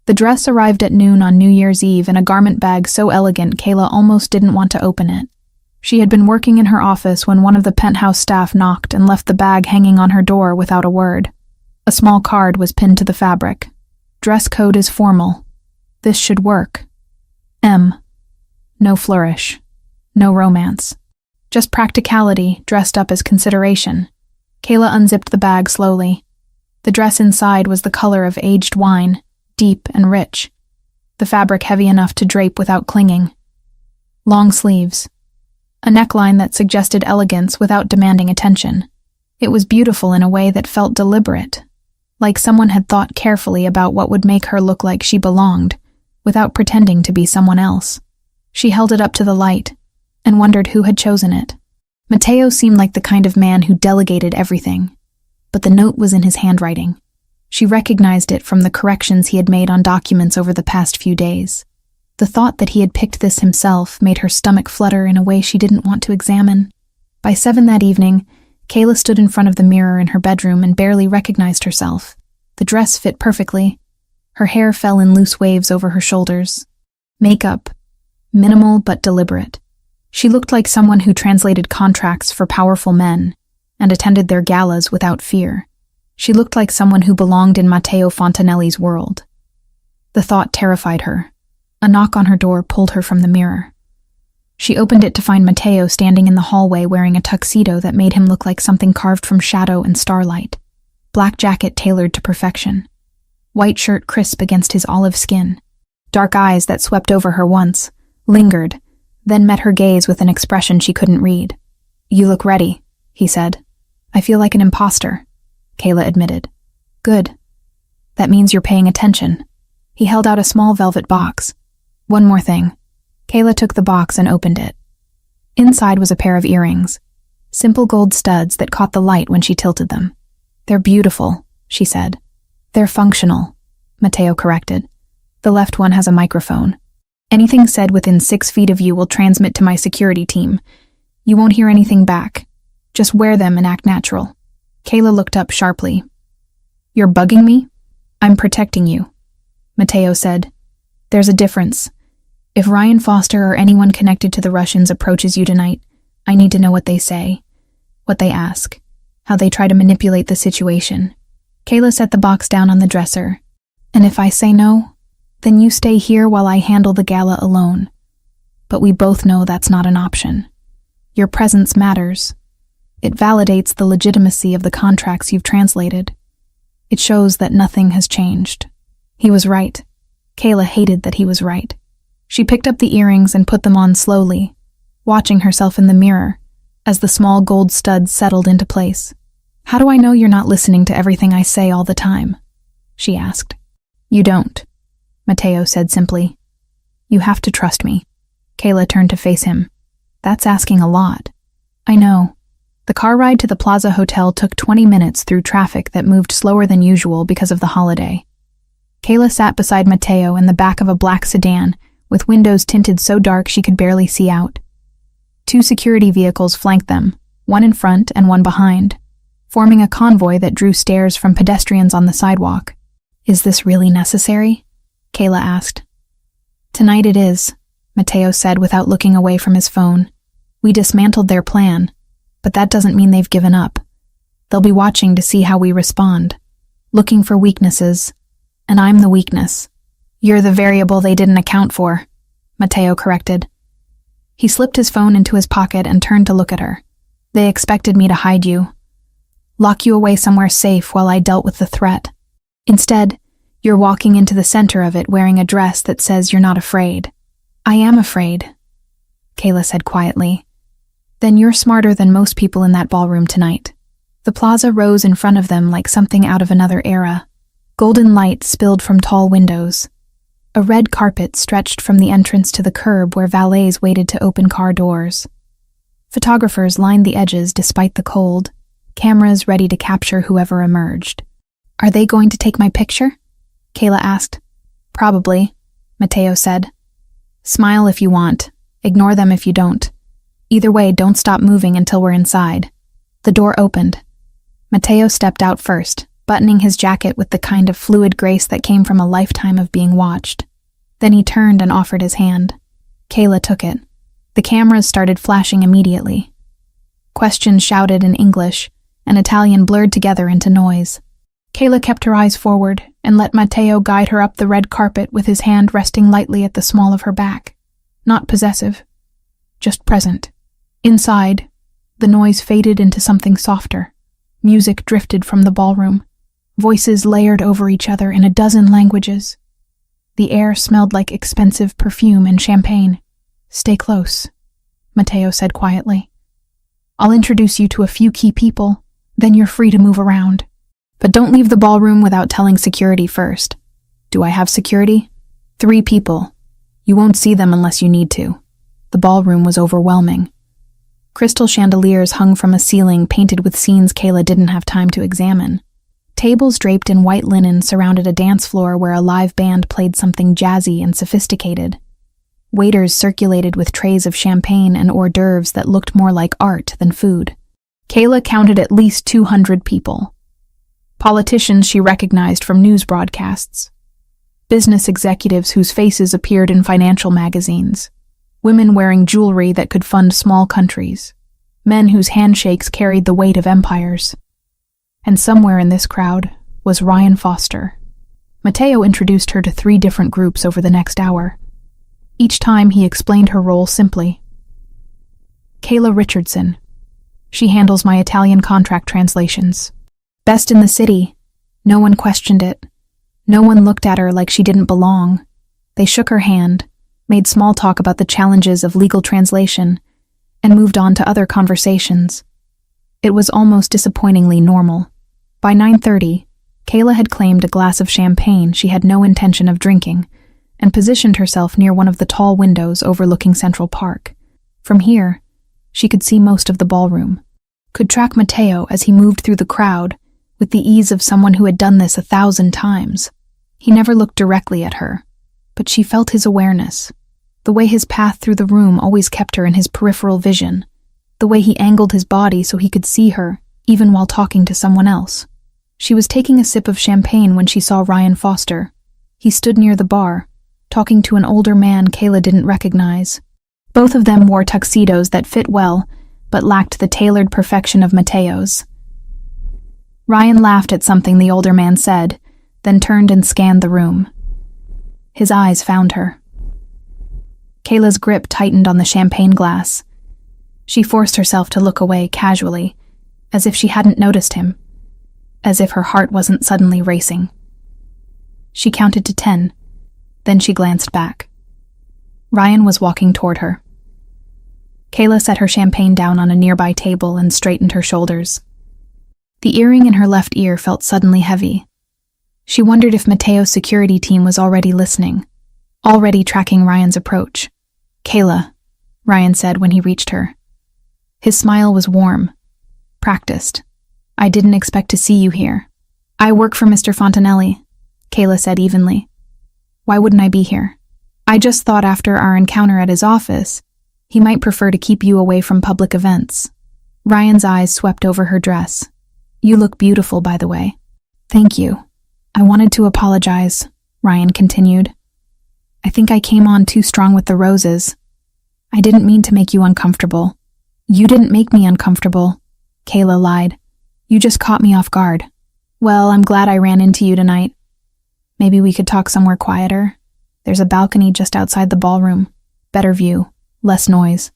The dress arrived at noon on New Year's Eve in a garment bag so elegant Kayla almost didn't want to open it. She had been working in her office when one of the penthouse staff knocked and left the bag hanging on her door without a word. A small card was pinned to the fabric. "Dress code is formal. This should work. M. No flourish. No romance. Just practicality dressed up as consideration." Kayla unzipped the bag slowly. The dress inside was the color of aged wine, deep and rich. The fabric heavy enough to drape without clinging. Long sleeves. A neckline that suggested elegance without demanding attention. It was beautiful in a way that felt deliberate, like someone had thought carefully about what would make her look like she belonged, without pretending to be someone else. She held it up to the light, and wondered who had chosen it. Mateo seemed like the kind of man who delegated everything, but the note was in his handwriting. She recognized it from the corrections he had made on documents over the past few days. The thought that he had picked this himself made her stomach flutter in a way she didn't want to examine. By 7 that evening, Kayla stood in front of the mirror in her bedroom and barely recognized herself. The dress fit perfectly. Her hair fell in loose waves over her shoulders. Makeup, minimal but deliberate. She looked like someone who translated contracts for powerful men and attended their galas without fear. She looked like someone who belonged in Matteo Fontanelli's world. The thought terrified her. A knock on her door pulled her from the mirror. She opened it to find Matteo standing in the hallway wearing a tuxedo that made him look like something carved from shadow and starlight. Black jacket tailored to perfection. White shirt crisp against his olive skin. Dark eyes that swept over her once, lingered, then met her gaze with an expression she couldn't read. "You look ready," he said. "I feel like an imposter," Kayla admitted. "Good. That means you're paying attention." He held out a small velvet box. "One more thing." Kayla took the box and opened it. Inside was a pair of earrings, simple gold studs that caught the light when she tilted them. "They're beautiful," she said. "They're functional," Mateo corrected. "The left one has a microphone. Anything said within 6 feet of you will transmit to my security team. You won't hear anything back. Just wear them and act natural." Kayla looked up sharply. "You're bugging me?" "I'm protecting you," Mateo said. "There's a difference. If Ryan Foster or anyone connected to the Russians approaches you tonight, I need to know what they say, what they ask, how they try to manipulate the situation." Kayla set the box down on the dresser. "And if I say no, then you stay here while I handle the gala alone. But we both know that's not an option. Your presence matters. It validates the legitimacy of the contracts you've translated. It shows that nothing has changed." He was right. Kayla hated that he was right. She picked up the earrings and put them on slowly, watching herself in the mirror as the small gold studs settled into place. "How do I know you're not listening to everything I say all the time?" she asked. "You don't," Mateo said simply. "You have to trust me." Kayla turned to face him. "That's asking a lot." "I know." The car ride to the Plaza Hotel took 20 minutes through traffic that moved slower than usual because of the holiday. Kayla sat beside Mateo in the back of a black sedan, with windows tinted so dark she could barely see out. 2 security vehicles flanked them, one in front and one behind, forming a convoy that drew stares from pedestrians on the sidewalk. "Is this really necessary?" Kayla asked. "Tonight it is," Mateo said without looking away from his phone. "We dismantled their plan, but that doesn't mean they've given up. They'll be watching to see how we respond, looking for weaknesses, and I'm the weakness." "You're the variable they didn't account for," Mateo corrected. He slipped his phone into his pocket and turned to look at her. "They expected me to hide you, lock you away somewhere safe while I dealt with the threat. Instead, you're walking into the center of it wearing a dress that says you're not afraid." "I am afraid," Kayla said quietly. "Then you're smarter than most people in that ballroom tonight." The plaza rose in front of them like something out of another era. Golden light spilled from tall windows. A red carpet stretched from the entrance to the curb where valets waited to open car doors. Photographers lined the edges despite the cold, cameras ready to capture whoever emerged. "Are they going to take my picture?" Kayla asked. "Probably," Mateo said. "Smile if you want. Ignore them if you don't. Either way, don't stop moving until we're inside." The door opened. Mateo stepped out first, buttoning his jacket with the kind of fluid grace that came from a lifetime of being watched. Then he turned and offered his hand. Kayla took it. The cameras started flashing immediately. Questions shouted in English, and Italian blurred together into noise. Kayla kept her eyes forward and let Mateo guide her up the red carpet with his hand resting lightly at the small of her back. Not possessive, just present. Inside, the noise faded into something softer. Music drifted from the ballroom. Voices layered over each other in a dozen languages. The air smelled like expensive perfume and champagne. "Stay close," Mateo said quietly. "I'll introduce you to a few key people, then you're free to move around. But don't leave the ballroom without telling security first." "Do I have security?" "3 people. You won't see them unless you need to." The ballroom was overwhelming. Crystal chandeliers hung from a ceiling painted with scenes Kayla didn't have time to examine. Tables draped in white linen surrounded a dance floor where a live band played something jazzy and sophisticated. Waiters circulated with trays of champagne and hors d'oeuvres that looked more like art than food. Kayla counted at least 200 people. Politicians she recognized from news broadcasts. Business executives whose faces appeared in financial magazines. Women wearing jewelry that could fund small countries. Men whose handshakes carried the weight of empires. And somewhere in this crowd was Ryan Foster. Mateo introduced her to 3 different groups over the next hour. Each time he explained her role simply. "Kayla Richardson. She handles my Italian contract translations. Best in the city." No one questioned it. No one looked at her like she didn't belong. They shook her hand, made small talk about the challenges of legal translation, and moved on to other conversations. It was almost disappointingly normal. By 9:30, Kayla had claimed a glass of champagne she had no intention of drinking, and positioned herself near one of the tall windows overlooking Central Park. From here, she could see most of the ballroom, could track Mateo as he moved through the crowd with the ease of someone who had done this 1,000 times. He never looked directly at her, but she felt his awareness. The way his path through the room always kept her in his peripheral vision. The way he angled his body so he could see her, even while talking to someone else. She was taking a sip of champagne when she saw Ryan Foster. He stood near the bar, talking to an older man Kayla didn't recognize. Both of them wore tuxedos that fit well, but lacked the tailored perfection of Mateo's. Ryan laughed at something the older man said, then turned and scanned the room. His eyes found her. Kayla's grip tightened on the champagne glass. She forced herself to look away casually, as if she hadn't noticed him, as if her heart wasn't suddenly racing. She counted to 10, then she glanced back. Ryan was walking toward her. Kayla set her champagne down on a nearby table and straightened her shoulders. The earring in her left ear felt suddenly heavy. She wondered if Mateo's security team was already listening, already tracking Ryan's approach. "Kayla," Ryan said when he reached her. His smile was warm, practiced. "I didn't expect to see you here." "I work for Mr. Fontanelli," Kayla said evenly. "Why wouldn't I be here?" "I just thought after our encounter at his office, he might prefer to keep you away from public events." Ryan's eyes swept over her dress. "You look beautiful, by the way." "Thank you. I wanted to apologize," Ryan continued. "I think I came on too strong with the roses. I didn't mean to make you uncomfortable." "You didn't make me uncomfortable," Kayla lied. "You just caught me off guard." "Well, I'm glad I ran into you tonight. Maybe we could talk somewhere quieter. There's a balcony just outside the ballroom. Better view, less noise."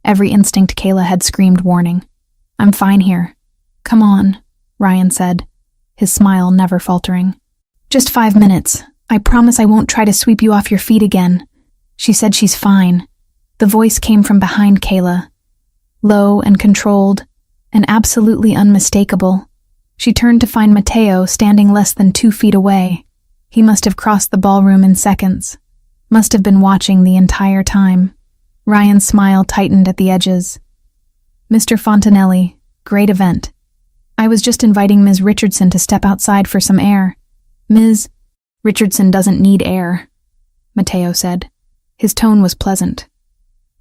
Every instinct Kayla had screamed warning. "I'm fine here." "Come on," Ryan said, his smile never faltering. "Just 5 minutes. I promise I won't try to sweep you off your feet again." She said she's fine. The voice came from behind Kayla, low and controlled, and absolutely unmistakable. She turned to find Mateo standing less than 2 feet away. He must have crossed the ballroom in seconds. Must have been watching the entire time. Ryan's smile tightened at the edges. Mr. Fontanelli, great event. I was just inviting Ms. Richardson to step outside for some air. Ms. Richardson doesn't need air, Mateo said. His tone was pleasant.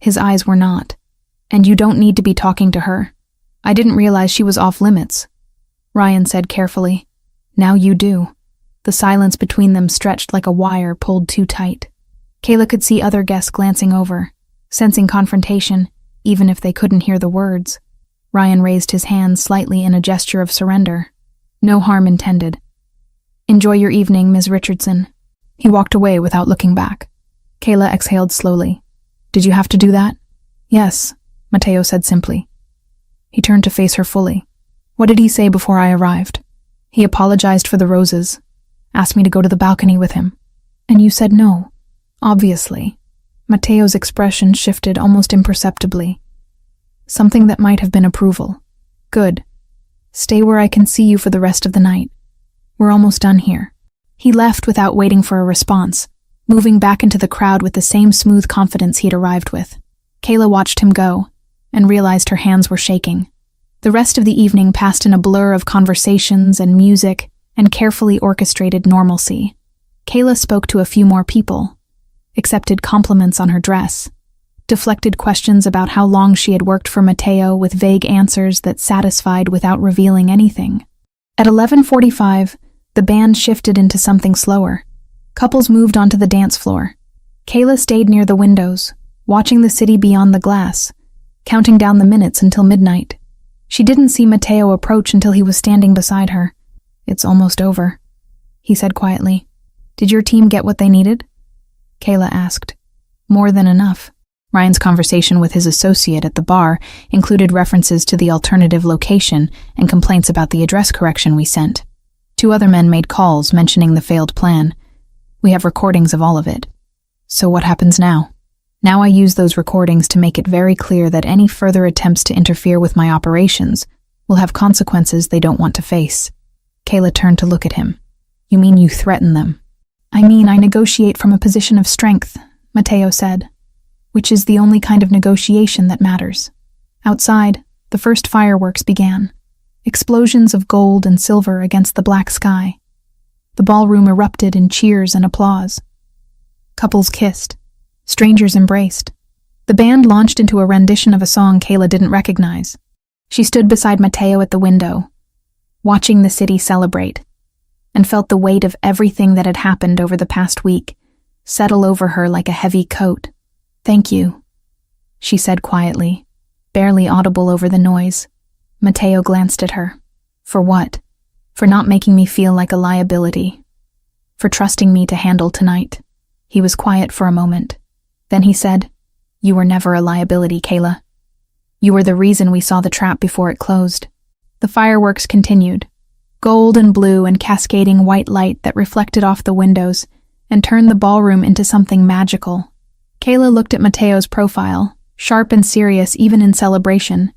His eyes were not. And you don't need to be talking to her. I didn't realize she was off limits, Ryan said carefully. Now you do. The silence between them stretched like a wire pulled too tight. Kayla could see other guests glancing over, sensing confrontation, even if they couldn't hear the words. Ryan raised his hand slightly in a gesture of surrender. No harm intended. Enjoy your evening, Ms. Richardson. He walked away without looking back. Kayla exhaled slowly. Did you have to do that? Yes, Mateo said simply. He turned to face her fully. What did he say before I arrived? He apologized for the roses, asked me to go to the balcony with him. And you said no. Obviously. Mateo's expression shifted almost imperceptibly. Something that might have been approval. Good. Stay where I can see you for the rest of the night. We're almost done here. He left without waiting for a response, moving back into the crowd with the same smooth confidence he'd arrived with. Kayla watched him go, and realized her hands were shaking. The rest of the evening passed in a blur of conversations and music and carefully orchestrated normalcy. Kayla spoke to a few more people, accepted compliments on her dress, deflected questions about how long she had worked for Mateo with vague answers that satisfied without revealing anything. At 11:45, the band shifted into something slower. Couples moved onto the dance floor. Kayla stayed near the windows, watching the city beyond the glass, counting down the minutes until midnight. She didn't see Mateo approach until he was standing beside her. It's almost over, he said quietly. Did your team get what they needed? Kayla asked. More than enough. Ryan's conversation with his associate at the bar included references to the alternative location and complaints about the address correction we sent. 2 other men made calls mentioning the failed plan. We have recordings of all of it. So what happens now? Now I use those recordings to make it very clear that any further attempts to interfere with my operations will have consequences they don't want to face. Kayla turned to look at him. You mean you threaten them? I mean I negotiate from a position of strength, Mateo said, which is the only kind of negotiation that matters. Outside, the first fireworks began. Explosions of gold and silver against the black sky. The ballroom erupted in cheers and applause. Couples kissed. Strangers embraced. The band launched into a rendition of a song Kayla didn't recognize. She stood beside Mateo at the window, watching the city celebrate, and felt the weight of everything that had happened over the past week settle over her like a heavy coat. Thank you, she said quietly, barely audible over the noise. Mateo glanced at her. For what? For not making me feel like a liability. For trusting me to handle tonight. He was quiet for a moment. Then he said, You were never a liability, Kayla. You were the reason we saw the trap before it closed. The fireworks continued, gold and blue and cascading white light that reflected off the windows and turned the ballroom into something magical. Kayla looked at Mateo's profile, sharp and serious even in celebration,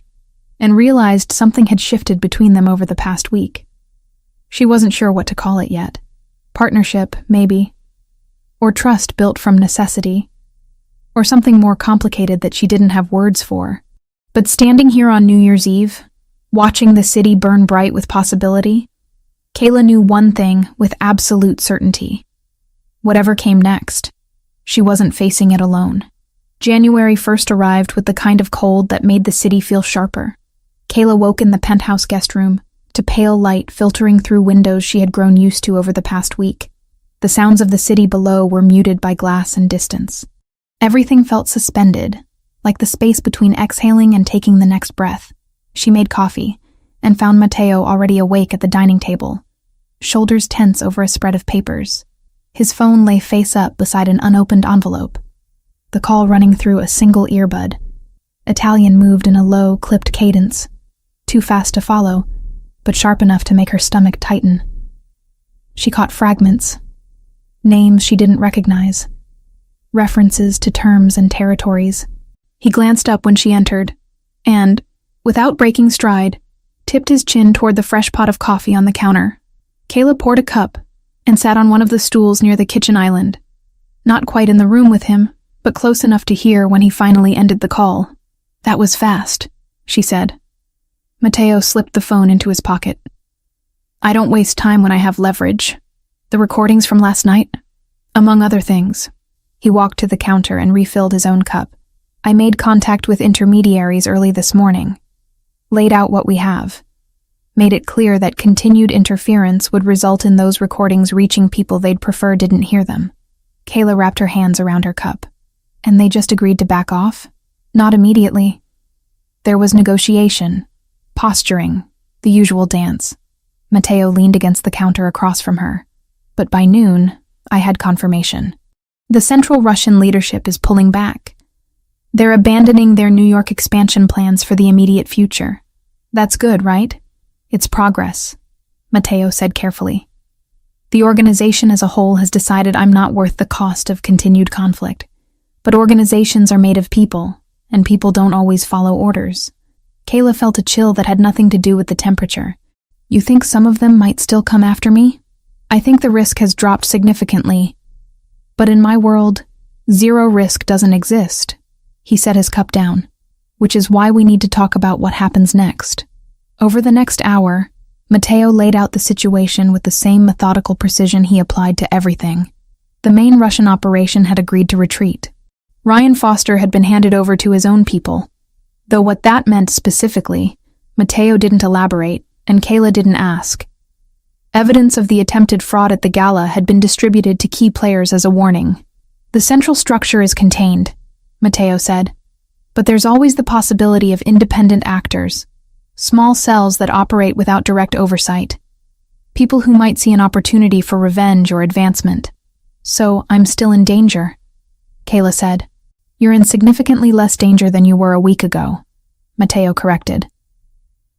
and realized something had shifted between them over the past week. She wasn't sure what to call it yet. Partnership, maybe. Or trust built from necessity. Or something more complicated that she didn't have words for. But standing here on New Year's Eve, watching the city burn bright with possibility, Kayla knew one thing with absolute certainty. Whatever came next, she wasn't facing it alone. January 1st arrived with the kind of cold that made the city feel sharper. Kayla woke in the penthouse guest room, to pale light filtering through windows she had grown used to over the past week. The sounds of the city below were muted by glass and distance. Everything felt suspended, like the space between exhaling and taking the next breath. She made coffee, and found Mateo already awake at the dining table, shoulders tense over a spread of papers. His phone lay face up beside an unopened envelope, the call running through a single earbud. Italian moved in a low, clipped cadence, too fast to follow, but sharp enough to make her stomach tighten. She caught fragments, names she didn't recognize, references to terms and territories. He glanced up when she entered, and, without breaking stride, tipped his chin toward the fresh pot of coffee on the counter. Kayla poured a cup and sat on one of the stools near the kitchen island. Not quite in the room with him, but close enough to hear when he finally ended the call. "That was fast," she said. Mateo slipped the phone into his pocket. "I don't waste time when I have leverage. The recordings from last night? Among other things." He walked to the counter and refilled his own cup. "I made contact with intermediaries early this morning. Laid out what we have. Made it clear that continued interference would result in those recordings reaching people they'd prefer didn't hear them." Kayla wrapped her hands around her cup. "And they just agreed to back off?" "Not immediately. There was negotiation, posturing, the usual dance." Mateo leaned against the counter across from her. "But by noon, I had confirmation. The Central Russian leadership is pulling back. They're abandoning their New York expansion plans for the immediate future. That's good, right? It's progress," Mateo said carefully. "The organization as a whole has decided I'm not worth the cost of continued conflict. But organizations are made of people, and people don't always follow orders." Kayla felt a chill that had nothing to do with the temperature. "You think some of them might still come after me? I think the risk has dropped significantly. But in my world, zero risk doesn't exist." He set his cup down, "which is why we need to talk about what happens next." Over the next hour, Mateo laid out the situation with the same methodical precision he applied to everything. The main Russian operation had agreed to retreat. Ryan Foster had been handed over to his own people. Though what that meant specifically, Mateo didn't elaborate, and Kayla didn't ask. Evidence of the attempted fraud at the gala had been distributed to key players as a warning. "The central structure is contained," Mateo said, "but there's always the possibility of independent actors, small cells that operate without direct oversight, people who might see an opportunity for revenge or advancement. So I'm still in danger," Kayla said. "You're in significantly less danger than you were a week ago," Mateo corrected.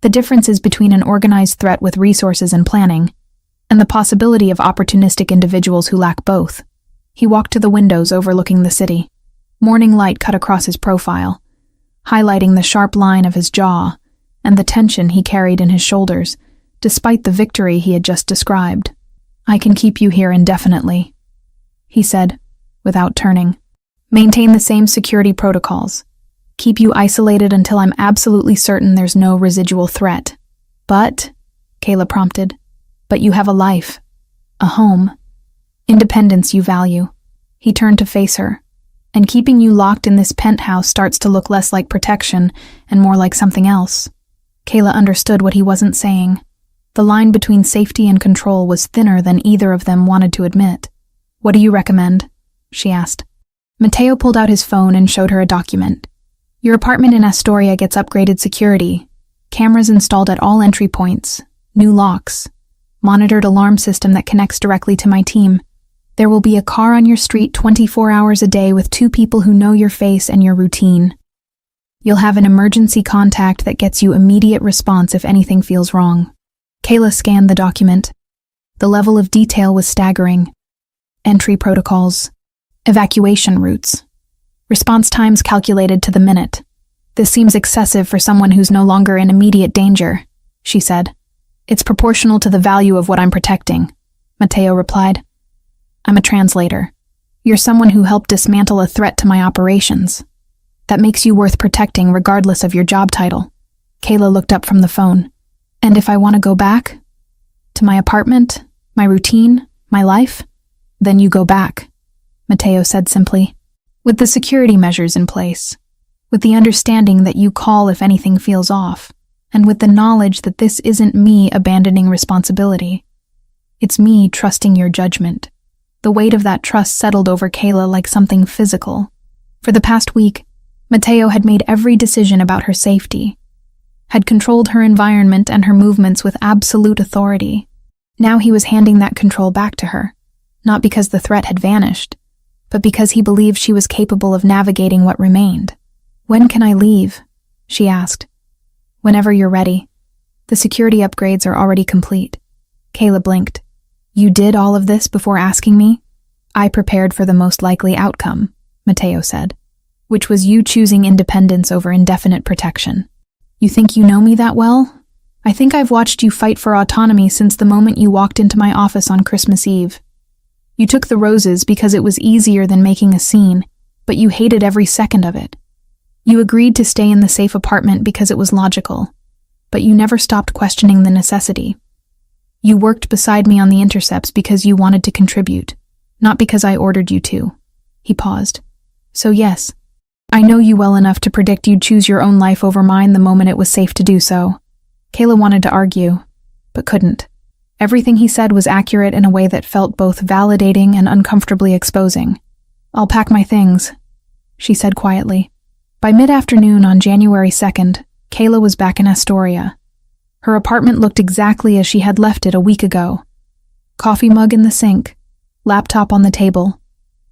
"The difference is between an organized threat with resources and planning, and the possibility of opportunistic individuals who lack both." He walked to the windows overlooking the city. Morning light cut across his profile, highlighting the sharp line of his jaw and the tension he carried in his shoulders, despite the victory he had just described. "I can keep you here indefinitely," he said, without turning. "Maintain the same security protocols. Keep you isolated until I'm absolutely certain there's no residual threat. But," Kayla prompted, "but you have a life, a home, independence you value." He turned to face her. "And keeping you locked in this penthouse starts to look less like protection and more like something else." Kayla understood what he wasn't saying. The line between safety and control was thinner than either of them wanted to admit. "What do you recommend?" she asked. Mateo pulled out his phone and showed her a document. "Your apartment in Astoria gets upgraded security, cameras installed at all entry points, new locks, monitored alarm system that connects directly to my team. There will be a car on your street 24 hours a day with 2 people who know your face and your routine. You'll have an emergency contact that gets you immediate response if anything feels wrong." Kayla scanned the document. The level of detail was staggering. Entry protocols, evacuation routes, response times calculated to the minute. "This seems excessive for someone who's no longer in immediate danger," she said. "It's proportional to the value of what I'm protecting," Mateo replied. "I'm a translator. You're someone who helped dismantle a threat to my operations. That makes you worth protecting regardless of your job title." Kayla looked up from the phone. "And if I want to go back? To my apartment, my routine, my life? Then you go back," Mateo said simply. "With the security measures in place, with the understanding that you call if anything feels off, and with the knowledge that this isn't me abandoning responsibility. It's me trusting your judgment." The weight of that trust settled over Kayla like something physical. For the past week, Mateo had made every decision about her safety, had controlled her environment and her movements with absolute authority. Now he was handing that control back to her, not because the threat had vanished, but because he believed she was capable of navigating what remained. "When can I leave?" she asked. "Whenever you're ready. The security upgrades are already complete." Kayla blinked. "You did all of this before asking me?" "I prepared for the most likely outcome," Mateo said, "which was you choosing independence over indefinite protection." "You think you know me that well?" I think I've watched you fight for autonomy since the moment you walked into my office on Christmas Eve. You took the roses because it was easier than making a scene, but you hated every second of it. You agreed to stay in the safe apartment because it was logical, but you never stopped questioning the necessity. You worked beside me on the intercepts because you wanted to contribute, not because I ordered you to. He paused. So yes, I know you well enough to predict you'd choose your own life over mine the moment it was safe to do so. Kayla wanted to argue, but couldn't. Everything he said was accurate in a way that felt both validating and uncomfortably exposing. I'll pack my things, she said quietly. By mid-afternoon on January 2nd, Kayla was back in Astoria. Her apartment looked exactly as she had left it a week ago. Coffee mug in the sink, laptop on the table,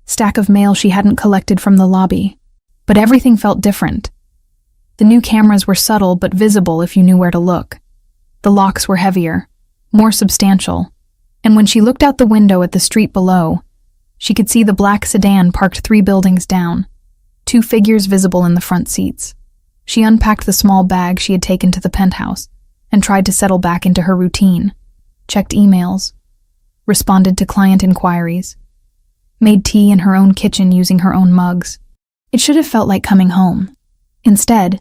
stack of mail she hadn't collected from the lobby. But everything felt different. The new cameras were subtle but visible if you knew where to look. The locks were heavier, more substantial, and when she looked out the window at the street below, she could see the black sedan parked 3 buildings down, 2 figures visible in the front seats. She unpacked the small bag she had taken to the penthouse and tried to settle back into her routine, checked emails, responded to client inquiries, made tea in her own kitchen using her own mugs. It should have felt like coming home. Instead,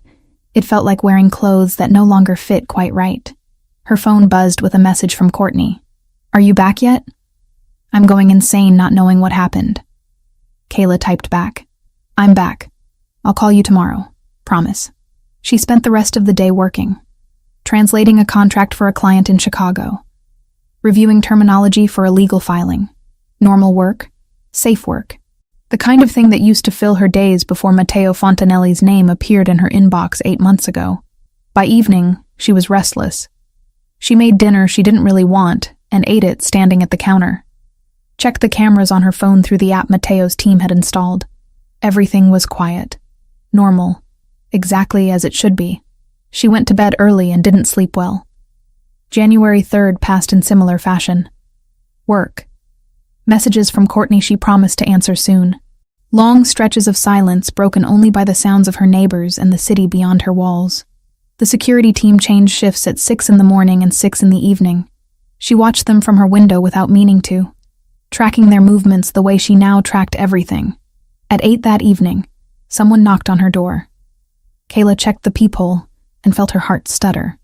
it felt like wearing clothes that no longer fit quite right. Her phone buzzed with a message from Courtney. Are you back yet? I'm going insane not knowing what happened. Kayla typed back. I'm back. I'll call you tomorrow. Promise. She spent the rest of the day working, translating a contract for a client in Chicago, reviewing terminology for a legal filing, normal work, safe work. The kind of thing that used to fill her days before Matteo Fontanelli's name appeared in her inbox 8 months ago. By evening, she was restless. She made dinner she didn't really want and ate it standing at the counter. Checked the cameras on her phone through the app Matteo's team had installed. Everything was quiet, normal, exactly as it should be. She went to bed early and didn't sleep well. January 3rd passed in similar fashion. Work. Messages from Courtney she promised to answer soon. Long stretches of silence broken only by the sounds of her neighbors and the city beyond her walls. The security team changed shifts at 6 in the morning and 6 in the evening. She watched them from her window without meaning to, tracking their movements the way she now tracked everything. At 8 that evening, someone knocked on her door. Kayla checked the peephole and felt her heart stutter.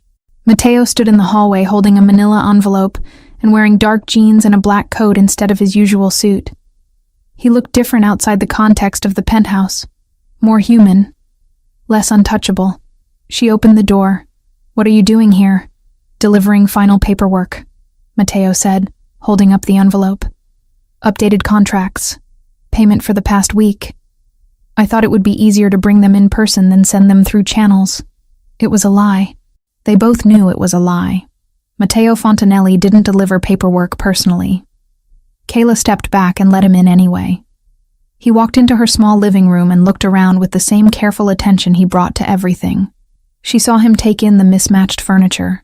Matteo stood in the hallway holding a manila envelope and wearing dark jeans and a black coat instead of his usual suit. He looked different outside the context of the penthouse, more human, less untouchable. She opened the door. What are you doing here? Delivering final paperwork, Matteo said, holding up the envelope. Updated contracts. Payment for the past week. I thought it would be easier to bring them in person than send them through channels. It was a lie. They both knew it was a lie. Matteo Fontanelli didn't deliver paperwork personally. Kayla stepped back and let him in anyway. He walked into her small living room and looked around with the same careful attention he brought to everything. She saw him take in the mismatched furniture,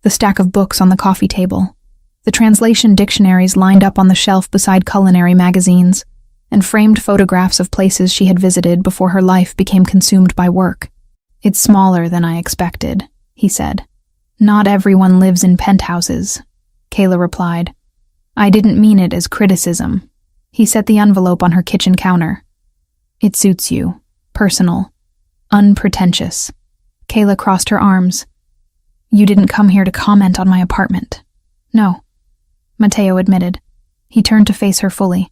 the stack of books on the coffee table, the translation dictionaries lined up on the shelf beside culinary magazines, and framed photographs of places she had visited before her life became consumed by work. It's smaller than I expected, he said. Not everyone lives in penthouses, Kayla replied. I didn't mean it as criticism. He set the envelope on her kitchen counter. It suits you. Personal. Unpretentious. Kayla crossed her arms. You didn't come here to comment on my apartment. No, Matteo admitted. He turned to face her fully.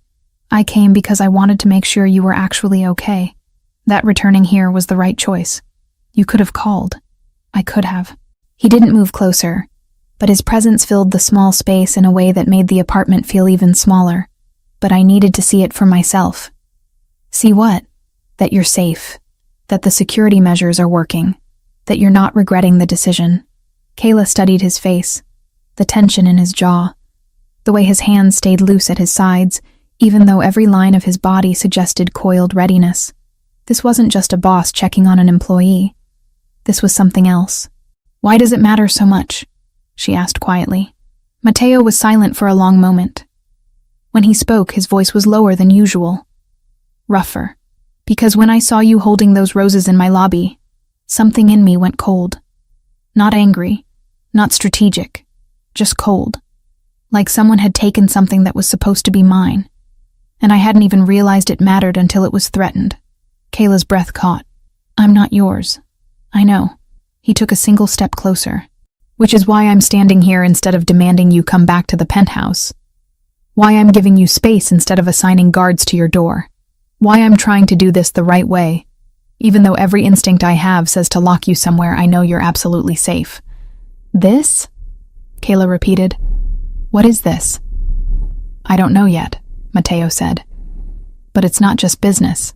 I came because I wanted to make sure you were actually okay. That returning here was the right choice. You could have called. I could have. He didn't move closer, but his presence filled the small space in a way that made the apartment feel even smaller. But I needed to see it for myself. See what? That you're safe. That the security measures are working. That you're not regretting the decision. Kayla studied his face, the tension in his jaw, the way his hands stayed loose at his sides, even though every line of his body suggested coiled readiness. This wasn't just a boss checking on an employee. This was something else. Why does it matter so much? She asked quietly. Matteo was silent for a long moment. When he spoke, his voice was lower than usual. Rougher. Because when I saw you holding those roses in my lobby, something in me went cold. Not angry, Not strategic, just cold. Like someone had taken something that was supposed to be mine, and I hadn't even realized it mattered until it was threatened. Kayla's breath caught. I'm not yours. I know. He took a single step closer. Which is why I'm standing here instead of demanding you come back to the penthouse. Why I'm giving you space instead of assigning guards to your door. Why I'm trying to do this the right way. Even though every instinct I have says to lock you somewhere I know you're absolutely safe. This? Kayla repeated. What is this? I don't know yet, Mateo said. But it's not just business.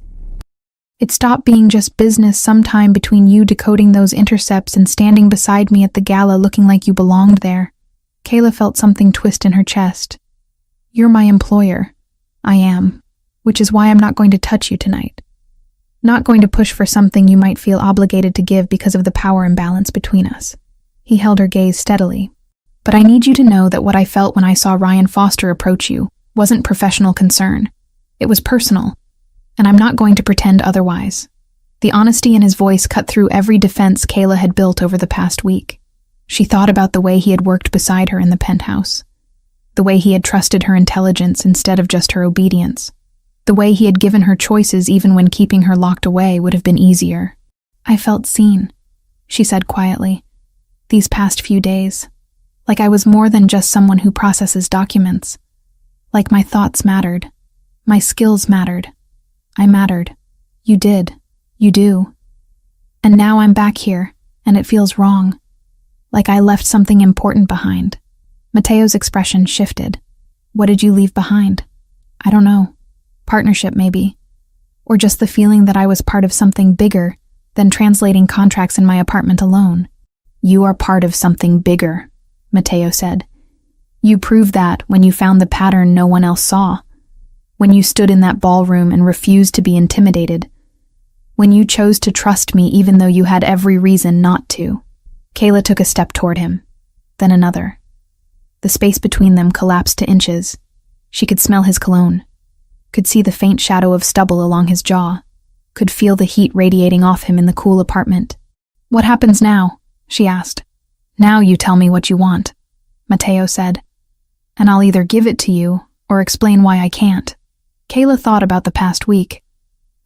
It stopped being just business sometime between you decoding those intercepts and standing beside me at the gala looking like you belonged there. Kayla felt something twist in her chest. You're my employer. I am. Which is why I'm not going to touch you tonight. Not going to push for something you might feel obligated to give because of the power imbalance between us. He held her gaze steadily. But I need you to know that what I felt when I saw Ryan Foster approach you wasn't professional concern. It was personal. And I'm not going to pretend otherwise. The honesty in his voice cut through every defense Kayla had built over the past week. She thought about the way he had worked beside her in the penthouse. The way he had trusted her intelligence instead of just her obedience. The way he had given her choices even when keeping her locked away would have been easier. I felt seen, she said quietly. These past few days. Like I was more than just someone who processes documents. Like my thoughts mattered. My skills mattered. I mattered. You did. You do. And now I'm back here, and it feels wrong. Like I left something important behind. Mateo's expression shifted. What did you leave behind? I don't know. Partnership, maybe. Or just the feeling that I was part of something bigger than translating contracts in my apartment alone. You are part of something bigger, Mateo said. You proved that when you found the pattern no one else saw. When you stood in that ballroom and refused to be intimidated. When you chose to trust me even though you had every reason not to. Kayla took a step toward him, then another. The space between them collapsed to inches. She could smell his cologne, could see the faint shadow of stubble along his jaw, could feel the heat radiating off him in the cool apartment. What happens now? She asked. Now you tell me what you want, Mateo said. And I'll either give it to you or explain why I can't. Kayla thought about the past week,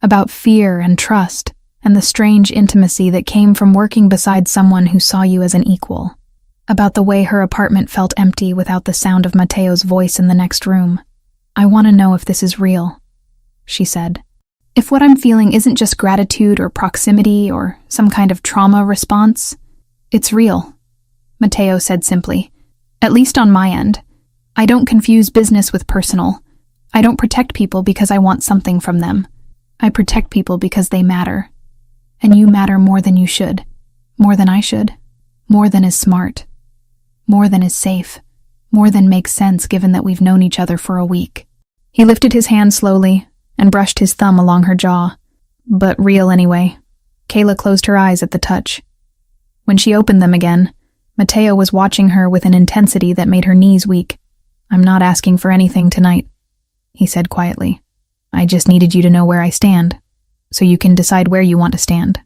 about fear and trust, and the strange intimacy that came from working beside someone who saw you as an equal, about the way her apartment felt empty without the sound of Mateo's voice in the next room. I want to know if this is real, she said. If what I'm feeling isn't just gratitude or proximity or some kind of trauma response, it's real, Mateo said simply. At least on my end. I don't confuse business with personal. I don't protect people because I want something from them. I protect people because they matter. And you matter more than you should. More than I should. More than is smart. More than is safe. More than makes sense given that we've known each other for a week. He lifted his hand slowly and brushed his thumb along her jaw. But real anyway. Kayla closed her eyes at the touch. When she opened them again, Mateo was watching her with an intensity that made her knees weak. I'm not asking for anything tonight, he said quietly. I just needed you to know where I stand, so you can decide where you want to stand.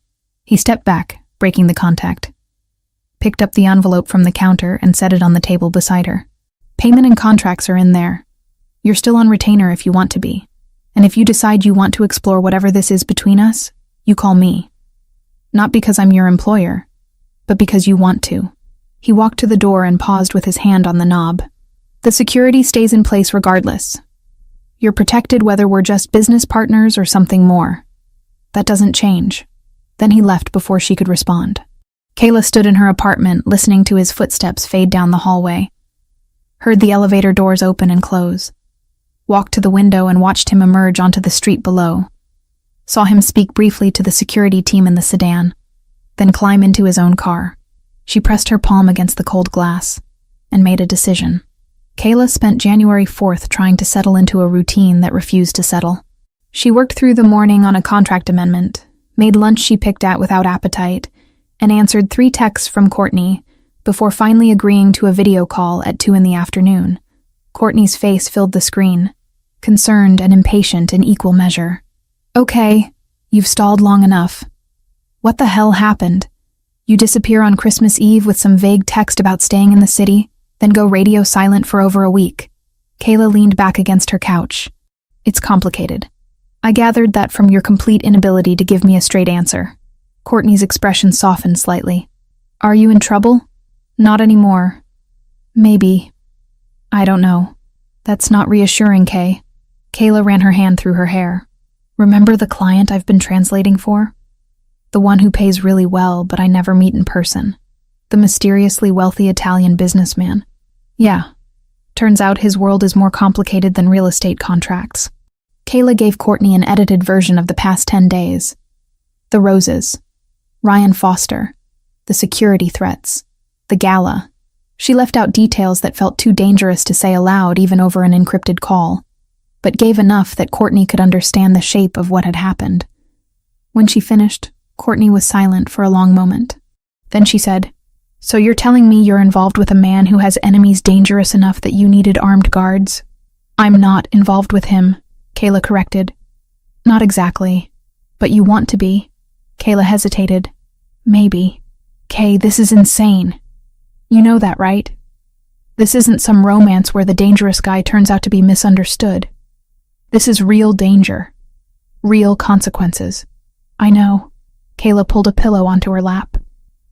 He stepped back, breaking the contact, picked up the envelope from the counter and set it on the table beside her. Payment and contracts are in there. You're still on retainer if you want to be. And if you decide you want to explore whatever this is between us, you call me. Not because I'm your employer, but because you want to. He walked to the door and paused with his hand on the knob. The security stays in place regardless. You're protected whether we're just business partners or something more. That doesn't change. Then he left before she could respond. Kayla stood in her apartment, listening to his footsteps fade down the hallway. Heard the elevator doors open and close. Walked to the window and watched him emerge onto the street below. Saw him speak briefly to the security team in the sedan, then climb into his own car. She pressed her palm against the cold glass and made a decision. Kayla spent January 4th trying to settle into a routine that refused to settle. She worked through the morning on a contract amendment, made lunch she picked at without appetite, and answered 3 texts from Courtney before finally agreeing to a video call at 2 p.m. Courtney's face filled the screen, concerned and impatient in equal measure. Okay, you've stalled long enough. What the hell happened? You disappear on Christmas Eve with some vague text about staying in the city, then go radio silent for over a week. Kayla leaned back against her couch. It's complicated. I gathered that from your complete inability to give me a straight answer. Courtney's expression softened slightly. Are you in trouble? Not anymore. Maybe. I don't know. That's not reassuring, Kay. Kayla ran her hand through her hair. Remember the client I've been translating for? The one who pays really well, but I never meet in person. The mysteriously wealthy Italian businessman. Yeah. Turns out his world is more complicated than real estate contracts. Kayla gave Courtney an edited version of the past 10 days. The roses. Ryan Foster. The security threats. The gala. She left out details that felt too dangerous to say aloud even over an encrypted call, but gave enough that Courtney could understand the shape of what had happened. When she finished, Courtney was silent for a long moment. Then she said, So you're telling me you're involved with a man who has enemies dangerous enough that you needed armed guards? I'm not involved with him, Kayla corrected. Not exactly. But you want to be. Kayla hesitated. Maybe. Kay, this is insane. You know that, right? This isn't some romance where the dangerous guy turns out to be misunderstood. This is real danger. Real consequences. I know. Kayla pulled a pillow onto her lap.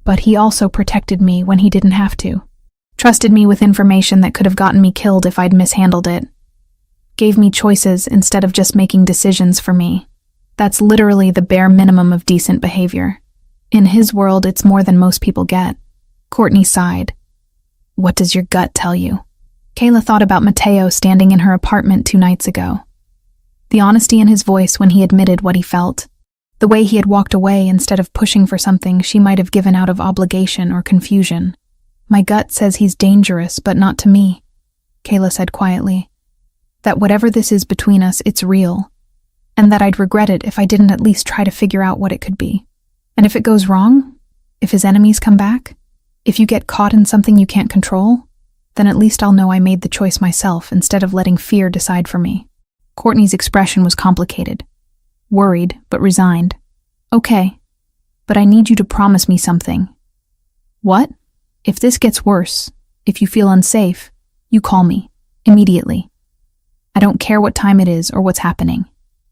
But he also protected me when he didn't have to. Trusted me with information that could have gotten me killed if I'd mishandled it. Gave me choices instead of just making decisions for me. That's literally the bare minimum of decent behavior. In his world, it's more than most people get. Courtney sighed. What does your gut tell you? Kayla thought about Matteo standing in her apartment 2 nights ago. The honesty in his voice when he admitted what he felt. The way he had walked away instead of pushing for something she might have given out of obligation or confusion. My gut says he's dangerous, but not to me, Kayla said quietly. That whatever this is between us, it's real. And that I'd regret it if I didn't at least try to figure out what it could be. And if it goes wrong, if his enemies come back, if you get caught in something you can't control, then at least I'll know I made the choice myself instead of letting fear decide for me. Courtney's expression was complicated. Worried, but resigned. Okay, but I need you to promise me something. What? If this gets worse, if you feel unsafe, you call me. Immediately. I don't care what time it is or what's happening.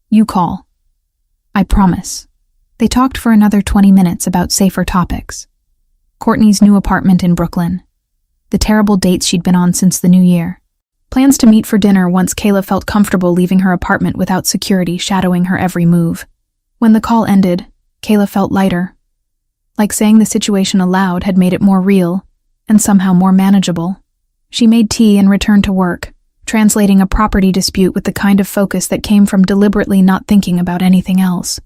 You call. I promise. They talked for another 20 minutes about safer topics. Courtney's new apartment in Brooklyn. The terrible dates she'd been on since the new year. Plans to meet for dinner once Kayla felt comfortable leaving her apartment without security shadowing her every move. When the call ended, Kayla felt lighter. Like saying the situation aloud had made it more real, and somehow more manageable. She made tea and returned to work, translating a property dispute with the kind of focus that came from deliberately not thinking about anything else.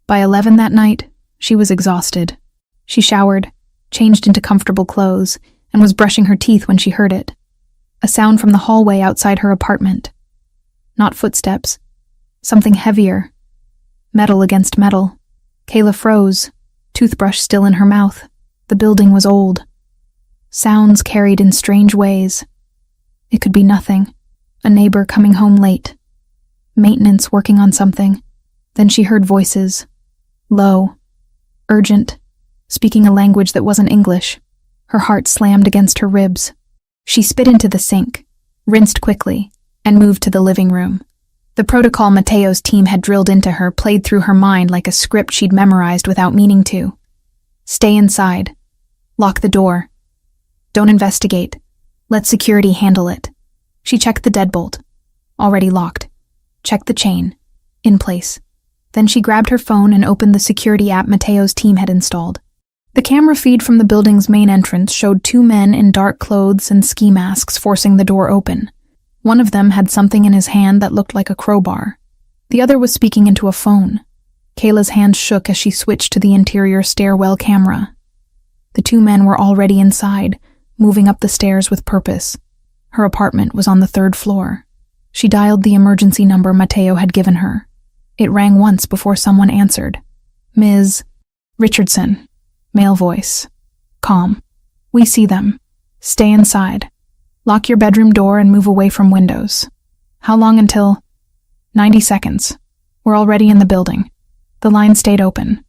By 11 that night, she was exhausted. She showered, changed into comfortable clothes, and was brushing her teeth when she heard it. A sound from the hallway outside her apartment. Not footsteps. Something heavier. Metal against metal. Kayla froze, toothbrush still in her mouth. The building was old. Sounds carried in strange ways. It could be nothing. A neighbor coming home late. Maintenance working on something. Then she heard voices. Low. Urgent. Speaking a language that wasn't English. Her heart slammed against her ribs. She spit into the sink, rinsed quickly, and moved to the living room. The protocol Matteo's team had drilled into her played through her mind like a script she'd memorized without meaning to. Stay inside. Lock the door. Don't investigate. Let security handle it. She checked the deadbolt. Already locked. Checked the chain. In place. Then she grabbed her phone and opened the security app Matteo's team had installed. The camera feed from the building's main entrance showed 2 men in dark clothes and ski masks forcing the door open. One of them had something in his hand that looked like a crowbar. The other was speaking into a phone. Kayla's hand shook as she switched to the interior stairwell camera. The 2 men were already inside, moving up the stairs with purpose. Her apartment was on the 3rd floor. She dialed the emergency number Matteo had given her. It rang once before someone answered. Ms. Richardson. Male voice. Calm. We see them. Stay inside. Lock your bedroom door and move away from windows. How long until? 90 seconds. We're already in the building. The line stayed open.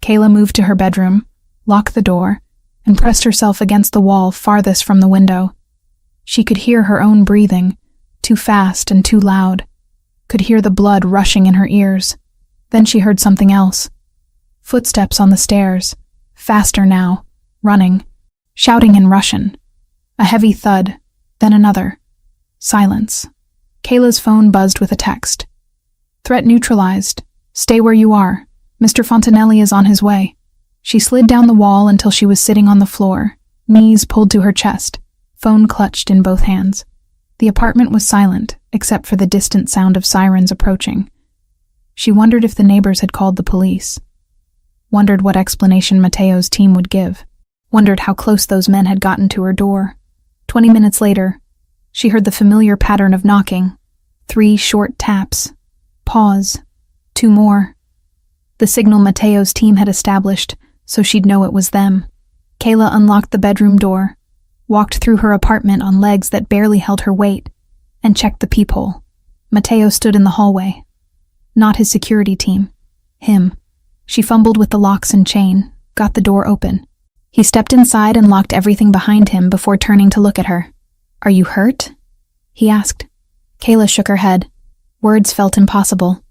Kayla moved to her bedroom, locked the door, and pressed herself against the wall farthest from the window. She could hear her own breathing, too fast and too loud, could hear the blood rushing in her ears. Then she heard something else. Footsteps on the stairs, faster now, running, shouting in Russian. A heavy thud, then another. Silence. Kayla's phone buzzed with a text. Threat neutralized. Stay where you are. Mr. Fontanelli is on his way. She slid down the wall until she was sitting on the floor, knees pulled to her chest, phone clutched in both hands. The apartment was silent, except for the distant sound of sirens approaching. She wondered if the neighbors had called the police. Wondered what explanation Mateo's team would give. Wondered how close those men had gotten to her door. 20 minutes later, she heard the familiar pattern of knocking. 3 short taps. Pause. 2 more. The signal Mateo's team had established, so she'd know it was them. Kayla unlocked the bedroom door, walked through her apartment on legs that barely held her weight, and checked the peephole. Mateo stood in the hallway. Not his security team. Him. She fumbled with the locks and chain, got the door open. He stepped inside and locked everything behind him before turning to look at her. Are you hurt? He asked. Kayla shook her head. Words felt impossible.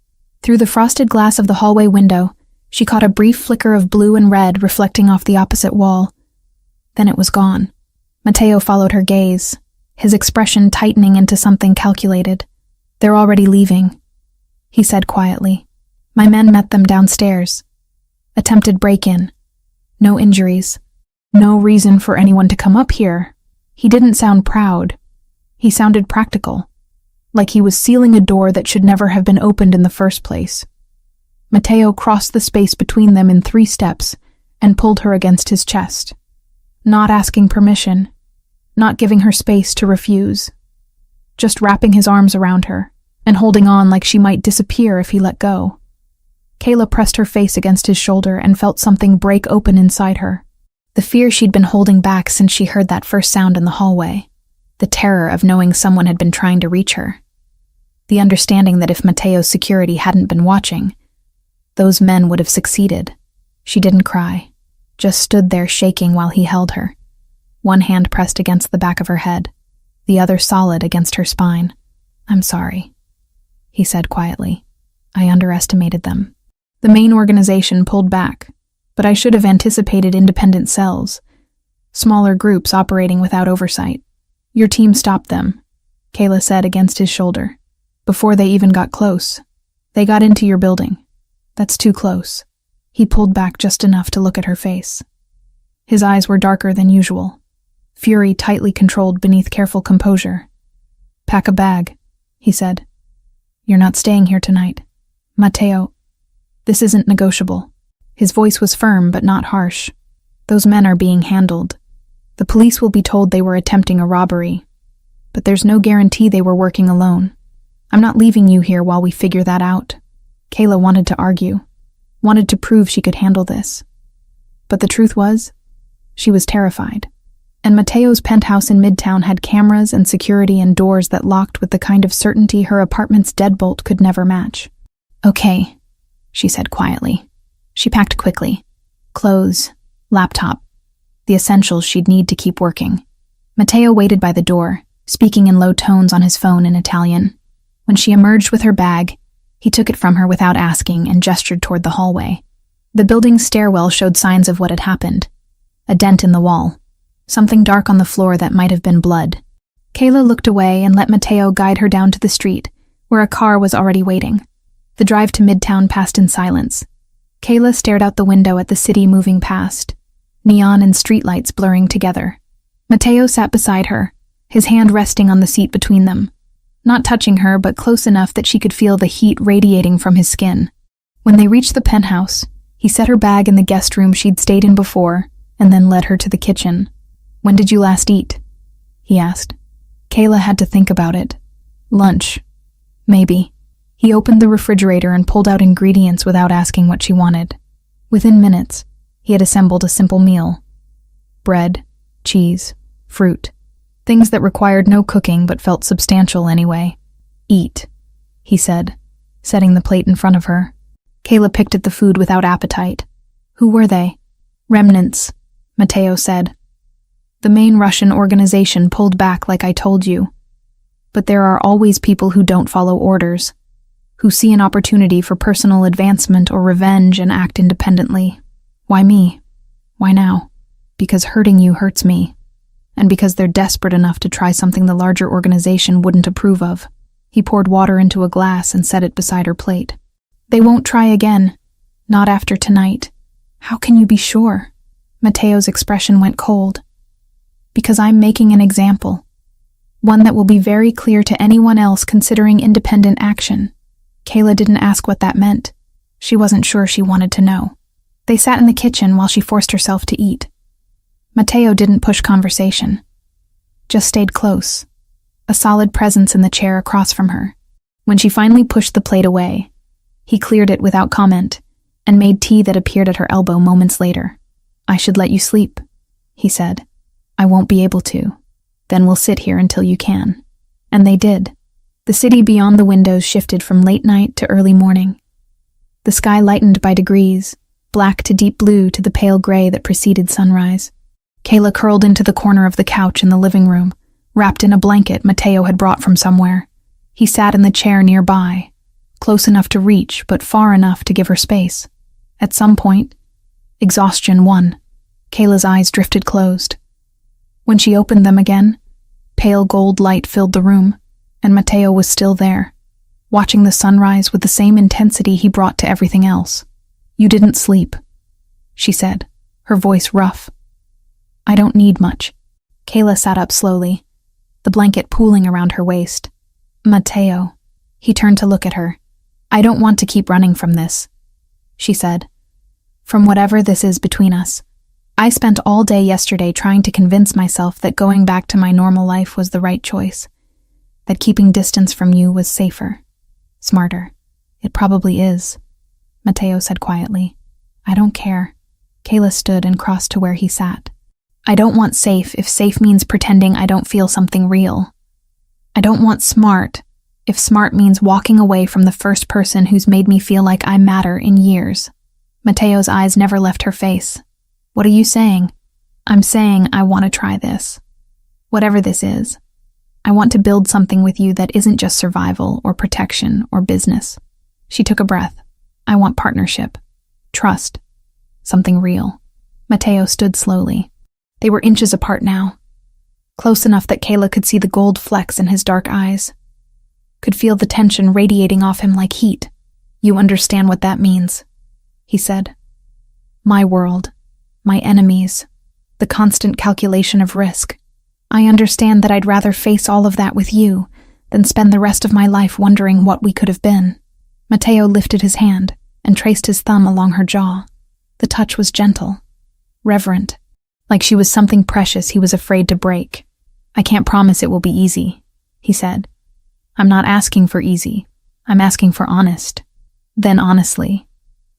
Through the frosted glass of the hallway window, she caught a brief flicker of blue and red reflecting off the opposite wall. Then it was gone. Mateo followed her gaze, his expression tightening into something calculated. They're already leaving, he said quietly. My men met them downstairs. Attempted break-in. No injuries. No reason for anyone to come up here. He didn't sound proud. He sounded practical, like he was sealing a door that should never have been opened in the first place. Mateo crossed the space between them in 3 steps and pulled her against his chest, not asking permission, not giving her space to refuse, just wrapping his arms around her and holding on like she might disappear if he let go. Kayla pressed her face against his shoulder and felt something break open inside her. The fear she'd been holding back since she heard that first sound in the hallway. The terror of knowing someone had been trying to reach her. The understanding that if Mateo's security hadn't been watching, those men would have succeeded. She didn't cry, just stood there shaking while he held her. One hand pressed against the back of her head, the other solid against her spine. I'm sorry, he said quietly. I underestimated them. The main organization pulled back, but I should have anticipated independent cells, smaller groups operating without oversight. Your team stopped them, Kayla said against his shoulder. Before they even got close. They got into your building. That's too close. He pulled back just enough to look at her face. His eyes were darker than usual, fury tightly controlled beneath careful composure. Pack a bag, he said. You're not staying here tonight. Mateo, this isn't negotiable. His voice was firm but not harsh. Those men are being handled. The police will be told they were attempting a robbery, but there's no guarantee they were working alone. I'm not leaving you here while we figure that out. Kayla wanted to argue, wanted to prove she could handle this. But the truth was, she was terrified. And Mateo's penthouse in Midtown had cameras and security and doors that locked with the kind of certainty her apartment's deadbolt could never match. Okay, she said quietly. She packed quickly. Clothes, laptop, the essentials she'd need to keep working. Mateo waited by the door, speaking in low tones on his phone in Italian. When she emerged with her bag, he took it from her without asking and gestured toward the hallway. The building's stairwell showed signs of what had happened. A dent in the wall. Something dark on the floor that might have been blood. Kayla looked away and let Mateo guide her down to the street, where a car was already waiting. The drive to Midtown passed in silence. Kayla stared out the window at the city moving past, neon and streetlights blurring together. Mateo sat beside her, his hand resting on the seat between them. Not touching her, but close enough that she could feel the heat radiating from his skin. When they reached the penthouse, he set her bag in the guest room she'd stayed in before, and then led her to the kitchen. When did you last eat? He asked. Kayla had to think about it. Lunch. Maybe. He opened the refrigerator and pulled out ingredients without asking what she wanted. Within minutes, he had assembled a simple meal. Bread, cheese, fruit. Things that required no cooking but felt substantial anyway. Eat, he said, setting the plate in front of her. Kayla picked at the food without appetite. Who were they? Remnants, Mateo said. The main Russian organization pulled back like I told you. But there are always people who don't follow orders, who see an opportunity for personal advancement or revenge and act independently. Why me? Why now? Because hurting you hurts me, and because they're desperate enough to try something the larger organization wouldn't approve of. He poured water into a glass and set it beside her plate. They won't try again. Not after tonight. How can you be sure? Mateo's expression went cold. Because I'm making an example. One that will be very clear to anyone else considering independent action. Kayla didn't ask what that meant. She wasn't sure she wanted to know. They sat in the kitchen while she forced herself to eat. Mateo didn't push conversation. Just stayed close. A solid presence in the chair across from her. When she finally pushed the plate away, he cleared it without comment and made tea that appeared at her elbow moments later. I should let you sleep, he said. I won't be able to. Then we'll sit here until you can. And they did. The city beyond the windows shifted from late night to early morning. The sky lightened by degrees, black to deep blue to the pale gray that preceded sunrise. Kayla curled into the corner of the couch in the living room, wrapped in a blanket Mateo had brought from somewhere. He sat in the chair nearby, close enough to reach but far enough to give her space. At some point, exhaustion won. Kayla's eyes drifted closed. When she opened them again, pale gold light filled the room, and Mateo was still there, watching the sunrise with the same intensity he brought to everything else. You didn't sleep, she said, her voice rough. I don't need much. Kayla sat up slowly, the blanket pooling around her waist. Mateo. He turned to look at her. I don't want to keep running from this, she said. From whatever this is between us. I spent all day yesterday trying to convince myself that going back to my normal life was the right choice, that keeping distance from you was safer, smarter. It probably is, Mateo said quietly. I don't care. Kayla stood and crossed to where he sat. I don't want safe if safe means pretending I don't feel something real. I don't want smart if smart means walking away from the first person who's made me feel like I matter in years. Mateo's eyes never left her face. What are you saying? I'm saying I want to try this. Whatever this is. I want to build something with you that isn't just survival or protection or business. She took a breath. I want partnership. Trust. Something real. Mateo stood slowly. They were inches apart now. Close enough that Kayla could see the gold flecks in his dark eyes. Could feel the tension radiating off him like heat. You understand what that means, he said. My world. My enemies, the constant calculation of risk. I understand that I'd rather face all of that with you than spend the rest of my life wondering what we could have been. Mateo lifted his hand and traced his thumb along her jaw. The touch was gentle, reverent, like she was something precious he was afraid to break. I can't promise it will be easy, he said. I'm not asking for easy. I'm asking for honest. Then honestly,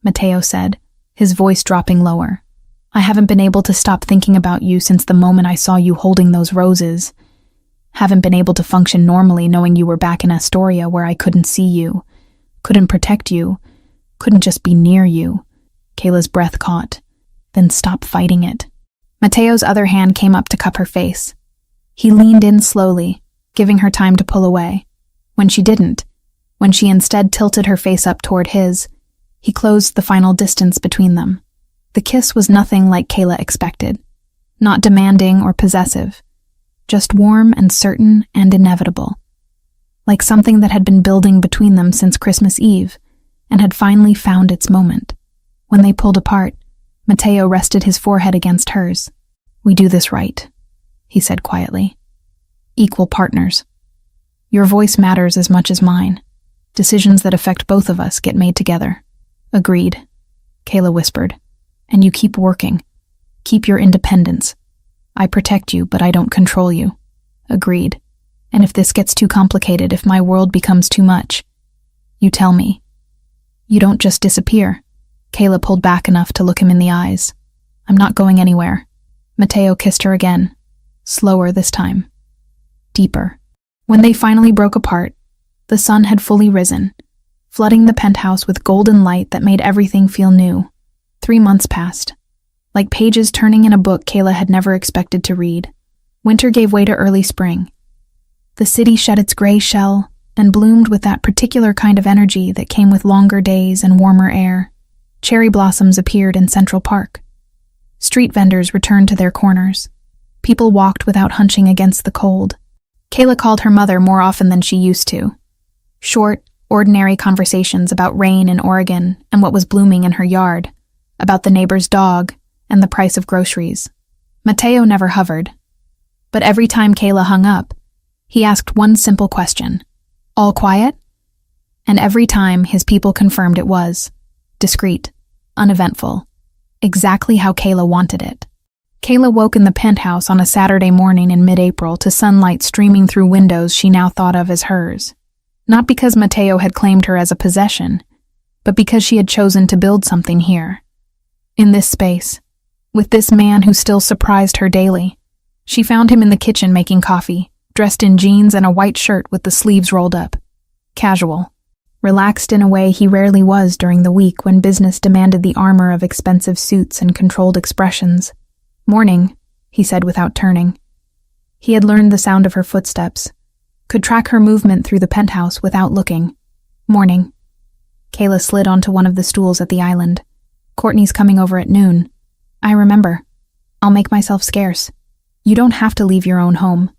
Mateo said, his voice dropping lower. I haven't been able to stop thinking about you since the moment I saw you holding those roses. Haven't been able to function normally knowing you were back in Astoria where I couldn't see you, couldn't protect you, couldn't just be near you. Kayla's breath caught. Then stop fighting it. Mateo's other hand came up to cup her face. He leaned in slowly, giving her time to pull away. When she didn't, when she instead tilted her face up toward his, he closed the final distance between them. The kiss was nothing like Kayla expected, not demanding or possessive, just warm and certain and inevitable, like something that had been building between them since Christmas Eve and had finally found its moment. When they pulled apart, Mateo rested his forehead against hers. We do this right, he said quietly. Equal partners. Your voice matters as much as mine. Decisions that affect both of us get made together. Agreed, Kayla whispered. And you keep working. Keep your independence. I protect you, but I don't control you. Agreed. And if this gets too complicated, if my world becomes too much, you tell me. You don't just disappear. Kayla pulled back enough to look him in the eyes. I'm not going anywhere. Mateo kissed her again. Slower this time. Deeper. When they finally broke apart, the sun had fully risen, flooding the penthouse with golden light that made everything feel new. 3 months passed. like pages turning in a book Kayla had never expected to read. Winter gave way to early spring. The city shed its gray shell and bloomed with that particular kind of energy that came with longer days and warmer air. Cherry blossoms appeared in Central Park. Street vendors returned to their corners. People walked without hunching against the cold. Kayla called her mother more often than she used to. Short, ordinary conversations about rain in Oregon and what was blooming in her yard, about the neighbor's dog and the price of groceries. Mateo never hovered. But every time Kayla hung up, he asked one simple question. All quiet? And every time his people confirmed it was. Discreet, uneventful, exactly how Kayla wanted it. Kayla woke in the penthouse on a Saturday morning in mid-April to sunlight streaming through windows she now thought of as hers. Not because Mateo had claimed her as a possession, but because she had chosen to build something here. In this space, with this man who still surprised her daily. She found him in the kitchen making coffee, dressed in jeans and a white shirt with the sleeves rolled up. Casual. Relaxed in a way he rarely was during the week when business demanded the armor of expensive suits and controlled expressions. Morning, he said without turning. He had learned the sound of her footsteps, could track her movement through the penthouse without looking. Morning. Kayla slid onto one of the stools at the island. Courtney's coming over at noon. I remember. I'll make myself scarce. You don't have to leave your own home.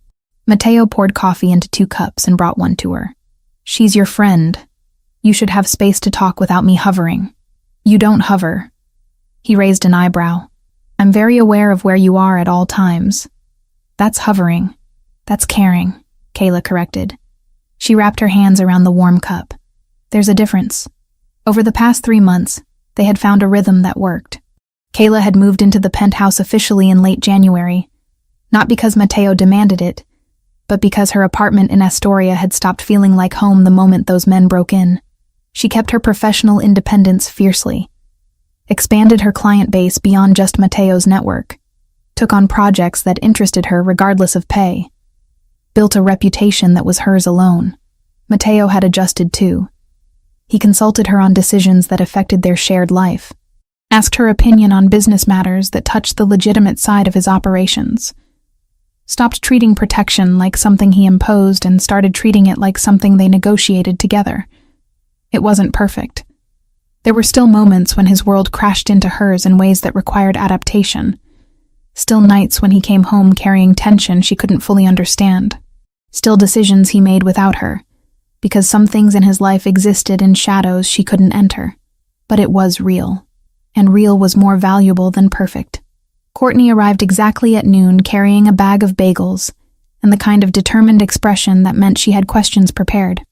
Mateo poured coffee into 2 cups and brought one to her. She's your friend. You should have space to talk without me hovering. You don't hover. He raised an eyebrow. I'm very aware of where you are at all times. That's hovering. That's caring, Kayla corrected. She wrapped her hands around the warm cup. There's a difference. Over the past 3 months, they had found a rhythm that worked. Kayla had moved into the penthouse officially in late January, not because Mateo demanded it, but because her apartment in Astoria had stopped feeling like home the moment those men broke in. She kept her professional independence fiercely, expanded her client base beyond just Mateo's network, took on projects that interested her regardless of pay, built a reputation that was hers alone. Mateo had adjusted too. He consulted her on decisions that affected their shared life, asked her opinion on business matters that touched the legitimate side of his operations, stopped treating protection like something he imposed and started treating it like something they negotiated together. It wasn't perfect. There were still moments when his world crashed into hers in ways that required adaptation. Still nights when he came home carrying tension she couldn't fully understand. Still decisions he made without her, because some things in his life existed in shadows she couldn't enter. But it was real, and real was more valuable than perfect. Courtney arrived exactly at noon carrying a bag of bagels and the kind of determined expression that meant she had questions prepared.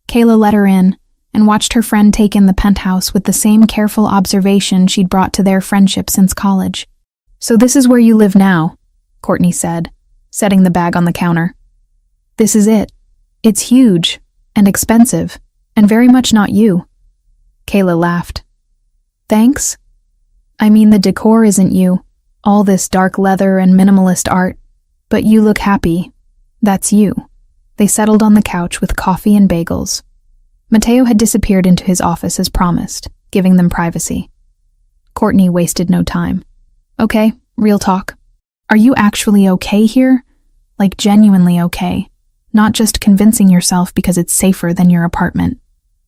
Kayla let her in and watched her friend take in the penthouse with the same careful observation she'd brought to their friendship since college. So this is where you live now, Courtney said, setting the bag on the counter. This is it. It's huge and expensive and very much not you. Kayla laughed. Thanks? I mean, the decor isn't you. All this dark leather and minimalist art. But you look happy. That's you. They settled on the couch with coffee and bagels. Mateo had disappeared into his office as promised, giving them privacy. Courtney wasted no time. Okay, real talk. Are you actually okay here? Like genuinely okay, not just convincing yourself because it's safer than your apartment.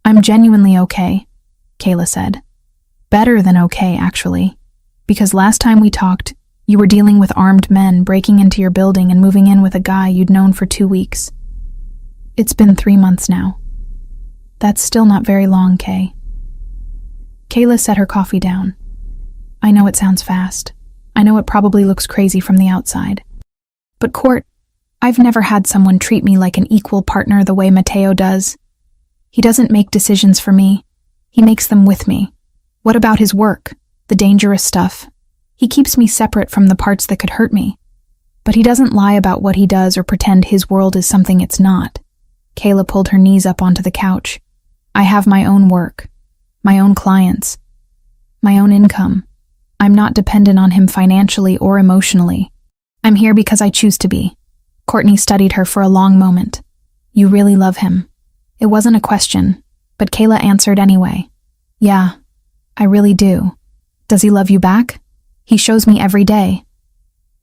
I'm genuinely okay, Kayla said. Better than okay, actually. Because last time we talked, you were dealing with armed men breaking into your building and moving in with a guy you'd known for 2 weeks. It's been 3 months now. That's still not very long, Kay. Kayla set her coffee down. I know it sounds fast. I know it probably looks crazy from the outside. But Court, I've never had someone treat me like an equal partner the way Mateo does. He doesn't make decisions for me. He makes them with me. What about his work? The dangerous stuff? He keeps me separate from the parts that could hurt me. But he doesn't lie about what he does or pretend his world is something it's not. Kayla pulled her knees up onto the couch. I have my own work, my own clients, my own income. I'm not dependent on him financially or emotionally. I'm here because I choose to be. Courtney studied her for a long moment. You really love him. It wasn't a question, but Kayla answered anyway. Yeah, I really do. Does he love you back? He shows me every day,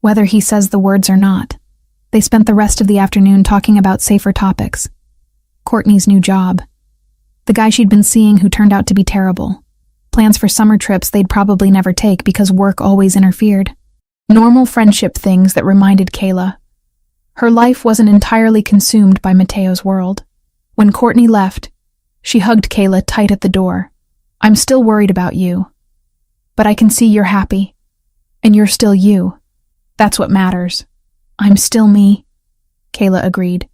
whether he says the words or not. They spent the rest of the afternoon talking about safer topics. Courtney's new job. The guy she'd been seeing who turned out to be terrible. Plans for summer trips they'd probably never take because work always interfered. Normal friendship things that reminded Kayla. Her life wasn't entirely consumed by Mateo's world. When Courtney left, she hugged Kayla tight at the door. I'm still worried about you. But I can see you're happy. And you're still you. That's what matters. I'm still me, Kayla agreed.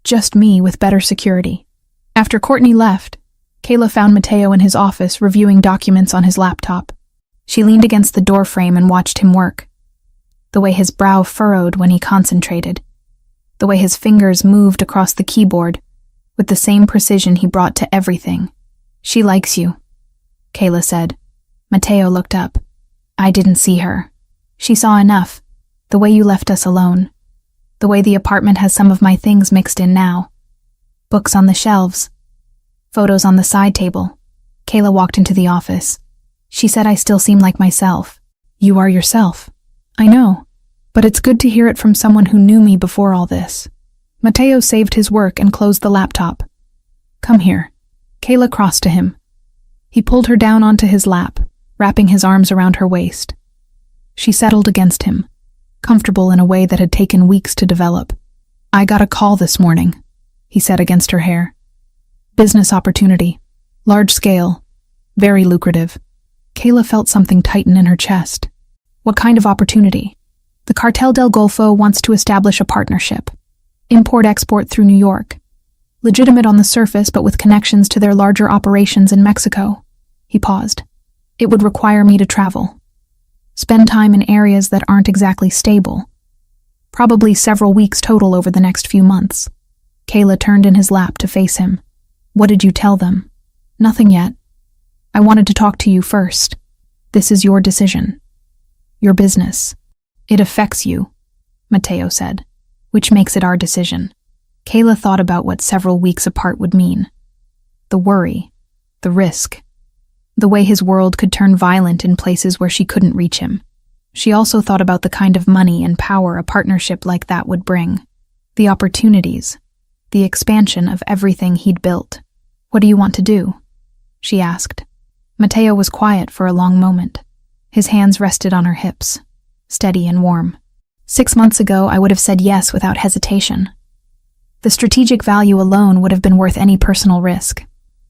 Just me with better security. After Courtney left, Kayla found Mateo in his office reviewing documents on his laptop. She leaned against the doorframe and watched him work. The way his brow furrowed when he concentrated. The way his fingers moved across the keyboard with the same precision he brought to everything. She likes you, Kayla said. Mateo looked up. I didn't see her. She saw enough. The way you left us alone. The way the apartment has some of my things mixed in now. Books on the shelves. Photos on the side table. Kayla walked into the office. She said I still seem like myself. You are yourself. I know. But it's good to hear it from someone who knew me before all this. Mateo saved his work and closed the laptop. Come here. Kayla crossed to him. He pulled her down onto his lap, wrapping his arms around her waist. She settled against him, comfortable in a way that had taken weeks to develop. I got a call this morning, he said against her hair. Business opportunity. Large scale. Very lucrative. Kayla felt something tighten in her chest. What kind of opportunity? The Cartel del Golfo wants to establish a partnership. Import-export through New York. Legitimate on the surface, but with connections to their larger operations in Mexico. He paused. It would require me to travel. Spend time in areas that aren't exactly stable. Probably several weeks total over the next few months. Kayla turned in his lap to face him. What did you tell them? Nothing yet. I wanted to talk to you first. This is your decision. Your business. It affects you, Mateo said, which makes it our decision. Kayla thought about what several weeks apart would mean. The worry, the risk, the way his world could turn violent in places where she couldn't reach him. She also thought about the kind of money and power a partnership like that would bring. The opportunities, the expansion of everything he'd built. What do you want to do? She asked. Mateo was quiet for a long moment. His hands rested on her hips, steady and warm. 6 months ago, I would have said yes without hesitation. The strategic value alone would have been worth any personal risk.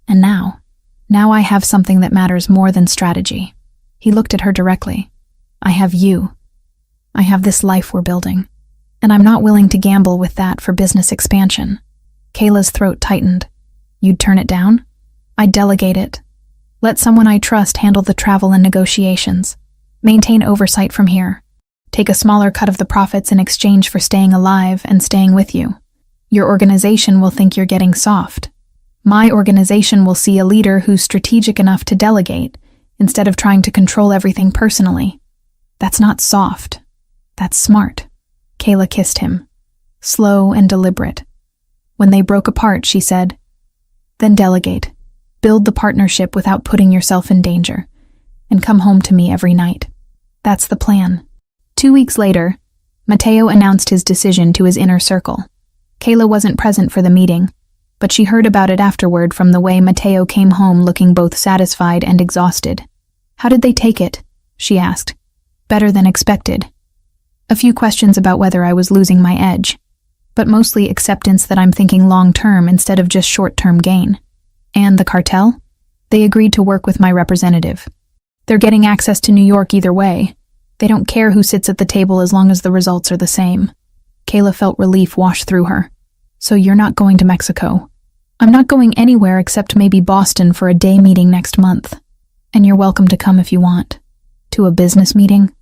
And now I have something that matters more than strategy. He looked at her directly. I have you. I have this life we're building. And I'm not willing to gamble with that for business expansion. Kayla's throat tightened. You'd turn it down? I'd delegate it. Let someone I trust handle the travel and negotiations. Maintain oversight from here. Take a smaller cut of the profits in exchange for staying alive and staying with you. Your organization will think you're getting soft. My organization will see a leader who's strategic enough to delegate, instead of trying to control everything personally. That's not soft. That's smart. Kayla kissed him. Slow and deliberate. When they broke apart, she said, Then delegate. Build the partnership without putting yourself in danger. And come home to me every night. That's the plan. 2 weeks later, Mateo announced his decision to his inner circle. Kayla wasn't present for the meeting, but she heard about it afterward from the way Mateo came home looking both satisfied and exhausted. How did they take it? She asked. Better than expected. A few questions about whether I was losing my edge, but mostly acceptance that I'm thinking long-term instead of just short-term gain. And the cartel? They agreed to work with my representative. They're getting access to New York either way. They don't care who sits at the table as long as the results are the same. Kayla felt relief wash through her. So you're not going to Mexico. I'm not going anywhere except maybe Boston for a day meeting next month. And you're welcome to come if you want. To a business meeting?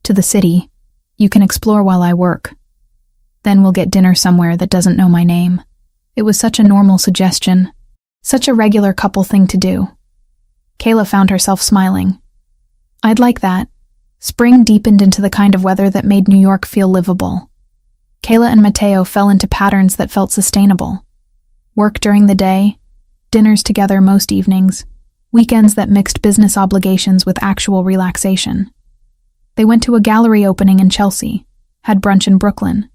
To the city. You can explore while I work. Then we'll get dinner somewhere that doesn't know my name. It was such a normal suggestion. Such a regular couple thing to do. Kayla found herself smiling. I'd like that. Spring deepened into the kind of weather that made New York feel livable. Kayla and Mateo fell into patterns that felt sustainable. Work during the day, dinners together most evenings, weekends that mixed business obligations with actual relaxation. They went to a gallery opening in Chelsea, had brunch in Brooklyn,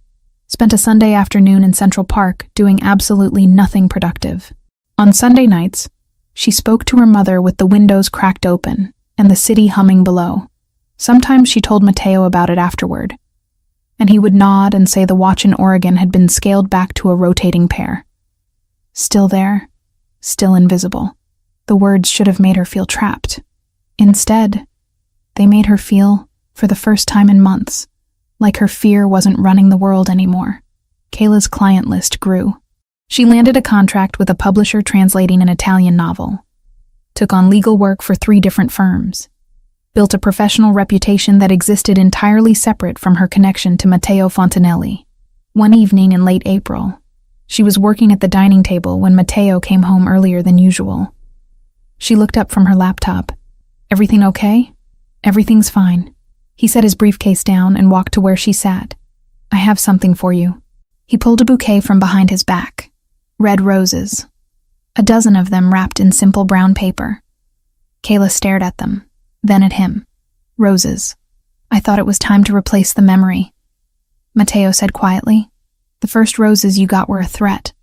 spent a Sunday afternoon in Central Park doing absolutely nothing productive. On Sunday nights, she spoke to her mother with the windows cracked open and the city humming below. Sometimes she told Matteo about it afterward, and he would nod and say the watch in Oregon had been scaled back to a rotating pair. Still there, still invisible. The words should have made her feel trapped. Instead, they made her feel, for the first time in months, like her fear wasn't running the world anymore. Kayla's client list grew. She landed a contract with a publisher translating an Italian novel, took on legal work for 3 different firms, built a professional reputation that existed entirely separate from her connection to Matteo Fontanelli. One evening in late April, she was working at the dining table when Matteo came home earlier than usual. She looked up from her laptop. "Everything okay?" "Everything's fine." He set his briefcase down and walked to where she sat. "I have something for you." He pulled a bouquet from behind his back. Red roses. A dozen of them wrapped in simple brown paper. Kayla stared at them, then at him. "Roses. I thought it was time to replace the memory," Matteo said quietly. "The first roses you got were a threat.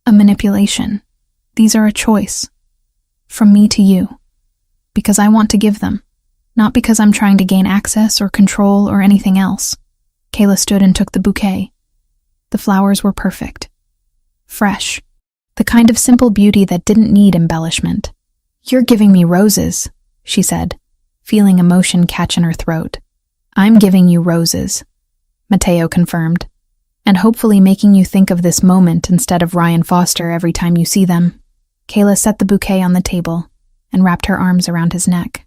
A manipulation. These are a choice. From me to you. Because I want to give them. Not because I'm trying to gain access or control or anything else." Kayla stood and took the bouquet. The flowers were perfect. Fresh. The kind of simple beauty that didn't need embellishment. "You're giving me roses," she said, feeling emotion catch in her throat. "I'm giving you roses," Matteo confirmed, "and hopefully making you think of this moment instead of Ryan Foster every time you see them." Kayla set the bouquet on the table and wrapped her arms around his neck.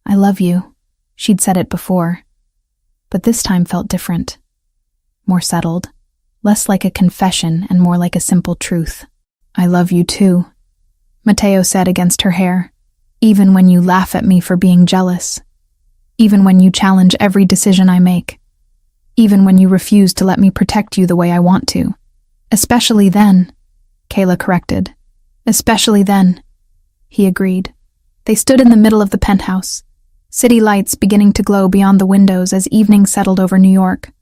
"I love you." She'd said it before, but this time felt different. More settled, less like a confession and more like a simple truth. "I love you too," Matteo said against her hair. "Even when you laugh at me for being jealous. Even when you challenge every decision I make. Even when you refuse to let me protect you the way I want to. Especially then," Kayla corrected. "Especially then," he agreed. They stood in the middle of the penthouse, city lights beginning to glow beyond the windows as evening settled over New York.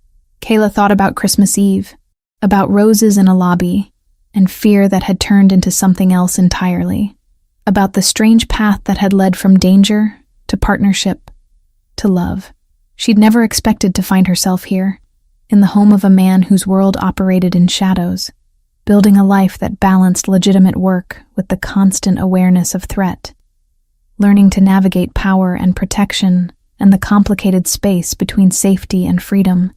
Kayla thought about Christmas Eve, about roses in a lobby, and fear that had turned into something else entirely, about the strange path that had led from danger to partnership to love. She'd never expected to find herself here, in the home of a man whose world operated in shadows, building a life that balanced legitimate work with the constant awareness of threat, learning to navigate power and protection and the complicated space between safety and freedom.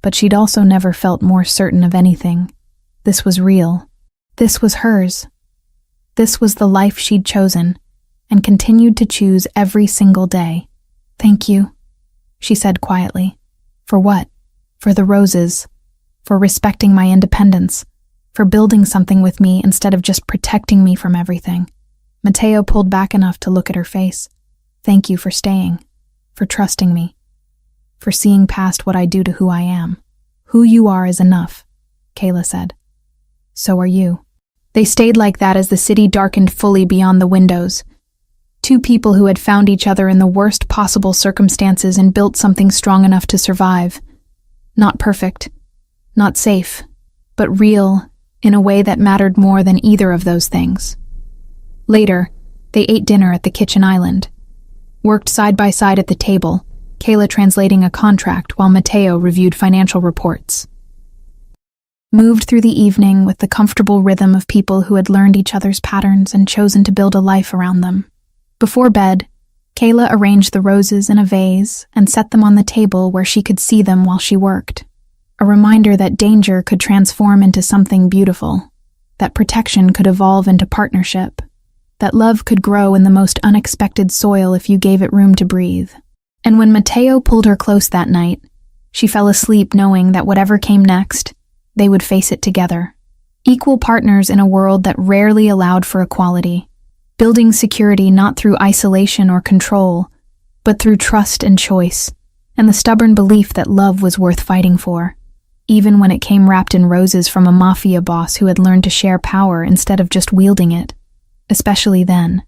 But she'd also never felt more certain of anything. This was real. This was hers. This was the life she'd chosen and continued to choose every single day. "Thank you," she said quietly. "For what?" "For the roses. For respecting my independence. For building something with me instead of just protecting me from everything." Matteo pulled back enough to look at her face. "Thank you for staying. For trusting me. For seeing past what I do to who I am. Who you are is enough," Kayla said. "So are you." They stayed like that as the city darkened fully beyond the windows. 2 people who had found each other in the worst possible circumstances and built something strong enough to survive. Not perfect, not safe, but real in a way that mattered more than either of those things. Later, they ate dinner at the kitchen island, worked side by side at the table, Kayla translating a contract while Matteo reviewed financial reports. Moved through the evening with the comfortable rhythm of people who had learned each other's patterns and chosen to build a life around them. Before bed, Kayla arranged the roses in a vase and set them on the table where she could see them while she worked. A reminder that danger could transform into something beautiful, that protection could evolve into partnership, that love could grow in the most unexpected soil if you gave it room to breathe. And when Matteo pulled her close that night, she fell asleep knowing that whatever came next, they would face it together. Equal partners in a world that rarely allowed for equality, building security not through isolation or control, but through trust and choice, and the stubborn belief that love was worth fighting for, even when it came wrapped in roses from a mafia boss who had learned to share power instead of just wielding it, especially then.